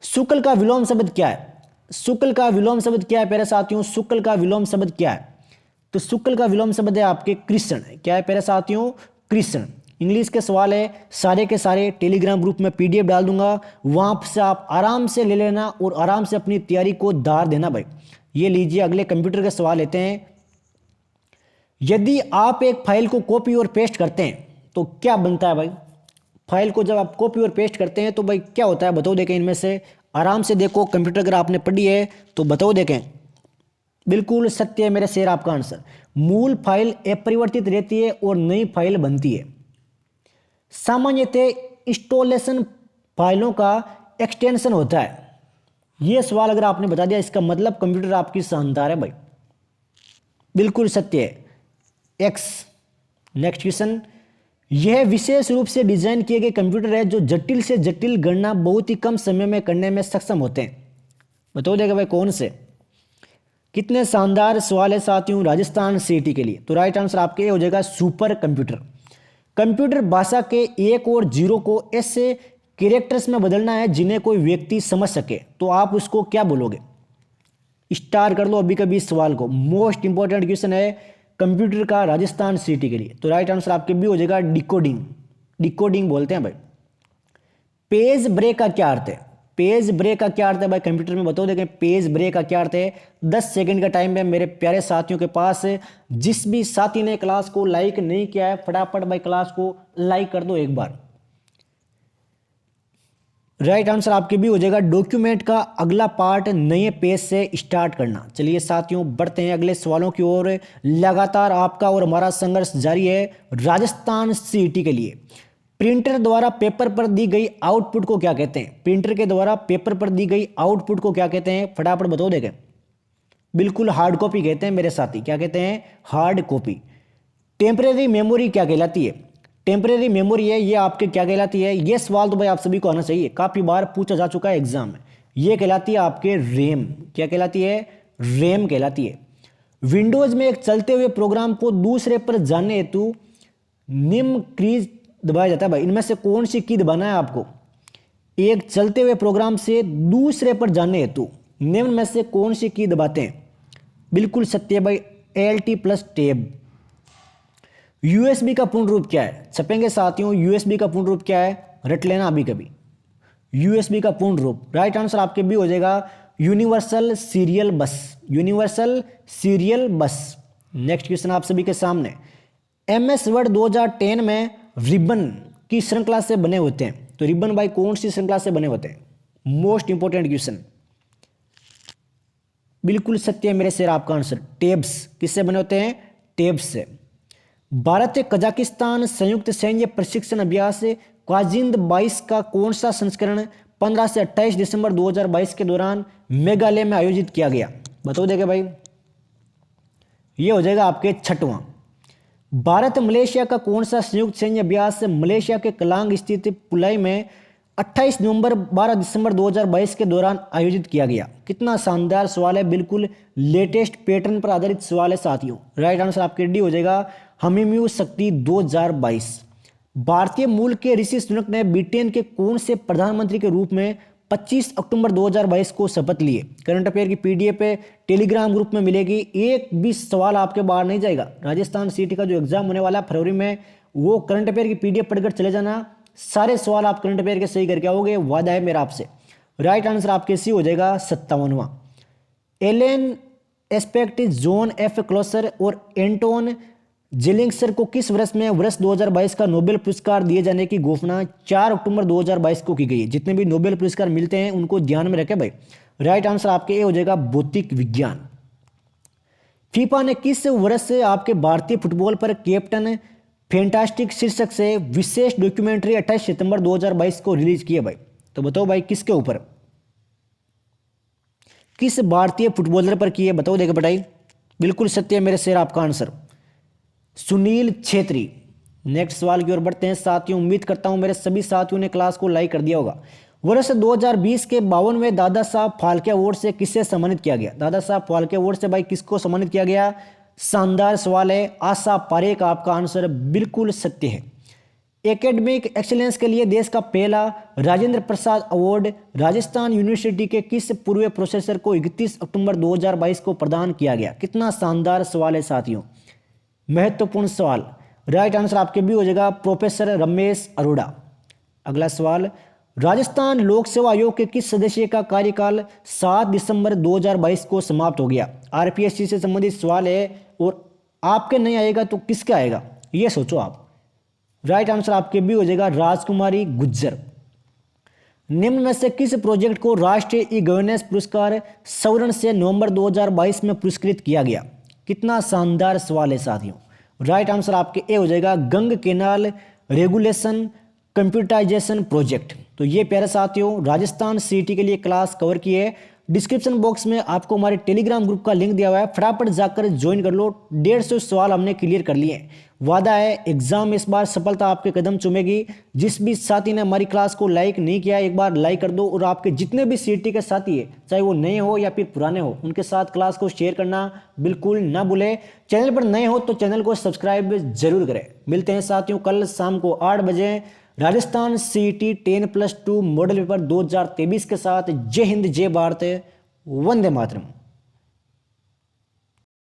शुक्ल का विलोम शब्द क्या है? शुक्ल का विलोम शब्द क्या है मेरे साथियों? शुक्ल का विलोम शब्द क्या है? तो शुक्ल का विलोम शब्द है आपके कृष्ण। क्या है मेरे साथियों? कृष्ण। इंग्लिश के सवाल है, सारे के सारे टेलीग्राम ग्रुप में पीडीएफ डाल दूंगा, वहां से आप आराम से ले लेना और आराम से अपनी तैयारी को दार देना भाई। ये लीजिए, अगले कंप्यूटर के सवाल लेते हैं। यदि आप एक फाइल को कॉपी और पेस्ट करते हैं तो क्या बनता है भाई? फाइल को जब आप कॉपी और पेस्ट करते हैं तो भाई क्या होता है? बताओ देखें इनमें से। आराम से देखो, कंप्यूटर अगर आपने पढ़ी है तो बताओ देखें। बिल्कुल सत्य है मेरे शेर आपका आंसर। मूल फाइल अपरिवर्तित रहती है और नई फाइल बनती है। सामान्यतः इंस्टॉलेशन फाइलों का एक्सटेंशन होता है। यह सवाल अगर आपने बता दिया, इसका मतलब कंप्यूटर आपकी शानदार है भाई। बिल्कुल सत्य है। एक्स। नेक्स्ट क्वेश्चन, यह विशेष रूप से डिजाइन किए गए कंप्यूटर है जो जटिल से जटिल गणना बहुत ही कम समय में करने में सक्षम होते हैं। बताओ देगा भाई कौन से? कितने शानदार सवाल है साथियों राजस्थान सीटी के लिए। तो राइट आंसर आपके हो जाएगा सुपर कंप्यूटर। कंप्यूटर भाषा के 1 और 0 को ऐसे कैरेक्टर्स में बदलना है जिन्हें कोई व्यक्ति समझ सके, तो आप उसको क्या बोलोगे? स्टार कर लो अभी कभी इस सवाल को। मोस्ट इंपॉर्टेंट क्वेश्चन है कंप्यूटर का राजस्थान सिटी के लिए। तो राइट आंसर आपके भी हो जाएगा डिकोडिंग। डिकोडिंग बोलते हैं भाई। पेज ब्रेक का क्या अर्थ है? पेज ब्रेक का क्या अर्थ है भाई? कंप्यूटर में बताओ देखें, पेज ब्रेक का क्या अर्थ है? 10 सेकंड का टाइम है मेरे प्यारे साथियों के पास। जिस भी साथी ने क्लास को लाइक नहीं किया है, फटाफट भाई क्लास को लाइक कर दो एक बार। राइट आंसर आपके भी हो जाएगा डॉक्यूमेंट का अगला पार्ट नए पेज से स्टार्ट करना। चलिए साथियों बढ़ते हैं अगले सवालों की ओर। लगातार आपका और हमारा संघर्ष जारी है राजस्थान सीटी के लिए। प्रिंटर द्वारा पेपर पर दी गई आउटपुट को क्या कहते हैं? प्रिंटर के द्वारा पेपर पर दी गई आउटपुट को क्या कहते हैं? फटाफट बताओ देखें। बिल्कुल हार्ड कॉपी कहते हैं मेरे साथी। क्या कहते हैं? Hard copy. टेम्परेरी मेमोरी क्या कहलाती है? टेम्परेरी मेमोरी है ये आपके क्या कहलाती है? ये सवाल तो भाई आप सभी को आना चाहिए, काफी बार पूछा जा चुका है एग्जाम में। ये कहलाती है आपके रैम। क्या कहलाती है? रैम कहलाती है। विंडोज में एक चलते हुए प्रोग्राम को दूसरे पर जाने हेतु निम्न कीज दबाया जाता है भाई। इनमें से कौन सी की दबाना है आपको? एक चलते हुए प्रोग्राम से दूसरे पर जाने हेतु निम्न में से कौन सी की दबाते हैं? बिल्कुल सत्य भाई, ALT+ टैब। यूएसबी का पूर्ण रूप क्या है, छपेंगे साथियों, यूएसबी का पूर्ण रूप क्या है, रट लेना अभी कभी। यूएसबी का पूर्ण रूप राइट आंसर आपके भी हो जाएगा यूनिवर्सल सीरियल बस, यूनिवर्सल सीरियल बस। नेक्स्ट क्वेश्चन आप सभी के सामने, एमएस वर्ड 2010 में रिबन की श्रृंखला से बने होते हैं, तो रिबन भाई कौन सी श्रृंखला से बने होते हैं, मोस्ट इंपोर्टेंट क्वेश्चन। बिल्कुल सत्य है मेरे शेर आपका आंसर, टेब्स। किससे बने होते हैं, टेब्स से। भारत कजाकिस्तान संयुक्त सैन्य प्रशिक्षण अभ्यास क्वाजिंद 22 का कौन सा संस्करण 15 से 28 दिसंबर 2022 के दौरान मेघालय में आयोजित किया गया, बताओ देखे भाई। ये हो जाएगा आपके छठवां। भारत मलेशिया का कौन सा संयुक्त सैन्य अभ्यास मलेशिया के कलांग स्थित पुलाई में 28 नवंबर 12 दिसंबर 2022 के दौरान आयोजित किया गया। कितना शानदार सवाल है, बिल्कुल लेटेस्ट पैटर्न पर आधारित सवाल है साथियों। राइट आंसर आपके डी हो जाएगा हमीम्यू शक्ति 2022। भारतीय मूल के ऋषि सुनक ने ब्रिटेन के कौन से प्रधानमंत्री के रूप में 25 अक्टूबर 2022 को शपथ लिए। करंट अफेयर की पीडीएफ पे टेलीग्राम ग्रुप में मिलेगी, एक भी सवाल आपके बाहर नहीं जाएगा। राजस्थान सीटी का जो एग्जाम होने वाला है फरवरी में, वो करंट अफेयर की पीडीएफ पढ़कर चले जाना, सारे सवाल आप करंट अफेयर के सही करके आओगे, वादा है मेरा आपसे। राइट आंसर आपके सी हो जाएगा 57वां। Alain Aspect, John F Clauser और एंटोन जेलिंगसर को किस वर्ष में वर्ष 2022 का नोबेल पुरस्कार दिए जाने की घोषणा 4 अक्टूबर 2022 को की गई है। जितने भी नोबेल पुरस्कार मिलते हैं उनको ध्यान में रखें भाई। राइट आंसर आपके ए हो जाएगा भौतिक विज्ञान। फीफा ने किस वर्ष आपके भारतीय फुटबॉल पर कैप्टन फैंटास्टिक शीर्षक से विशेष डॉक्यूमेंट्री 28 सितंबर 2022 को रिलीज किया भाई, तो बताओ भाई किसके ऊपर, किस भारतीय फुटबॉलर पर की है, बताओ देखो बेटाई। बिल्कुल सत्य है मेरे शेर आपका आंसर, सुनील छेत्री। नेक्स्ट सवाल की ओर बढ़ते हैं साथियों। उम्मीद करता हूं मेरे सभी साथियों ने क्लास को लाइक कर दिया होगा। वर्ष 2020 के 52वें दादा साहब फाल्के अवार्ड से किसे सम्मानित किया गया। दादा साहब फाल्के अवार्ड से भाई किसको सम्मानित किया गया, शानदार सवाल है। आशा पारेख आपका आंसर बिल्कुल सत्य है। एकेडमिक एक्सीलेंस के लिए देश का पहला राजेंद्र प्रसाद अवार्ड राजस्थान यूनिवर्सिटी के किस पूर्व प्रोफेसर को 31 अक्टूबर 2022 को प्रदान किया गया। कितना शानदार सवाल है साथियों, महत्वपूर्ण सवाल। राइट आंसर आपके भी हो जाएगा प्रोफेसर रमेश अरोड़ा। अगला सवाल, राजस्थान लोक सेवा आयोग के किस सदस्य का कार्यकाल 7 दिसंबर 2022 को समाप्त हो गया। आरपीएससी से संबंधित सवाल है और आपके नहीं आएगा तो किसका आएगा, ये सोचो आप। राइट आंसर आपके भी हो जाएगा राजकुमारी गुज्जर। निम्न में से किस प्रोजेक्ट को राष्ट्रीय ई गवर्नेंस पुरस्कार सवर्ण से नवंबर 2022 में पुरस्कृत किया गया। कितना शानदार सवाल है साथियों। राइट आंसर आपके ए हो जाएगा गंग केनाल रेगुलेशन कंप्यूटराइजेशन प्रोजेक्ट। तो ये प्यारे साथियों राजस्थान सीटी के लिए क्लास कवर की है। डिस्क्रिप्शन बॉक्स में आपको हमारे टेलीग्राम ग्रुप का लिंक दिया हुआ है, फटाफट जाकर ज्वाइन कर लो। 150 सवाल हमने क्लियर कर लिए। वादा है एग्जाम में इस बार सफलता आपके कदम चूमेगी। जिस भी साथी ने हमारी क्लास को लाइक नहीं किया एक बार लाइक कर दो, और आपके जितने भी सीटी के साथी है चाहे वो नए हो या फिर पुराने हो, उनके साथ क्लास को शेयर करना बिल्कुल ना भूले। चैनल पर नए हो तो चैनल को सब्सक्राइब जरूर करें। मिलते हैं साथियों कल शाम को 8 बजे राजस्थान सीटी 10+2 मॉडल पेपर 2023 के साथ। जय हिंद, जय भारत, वंदे मातरम।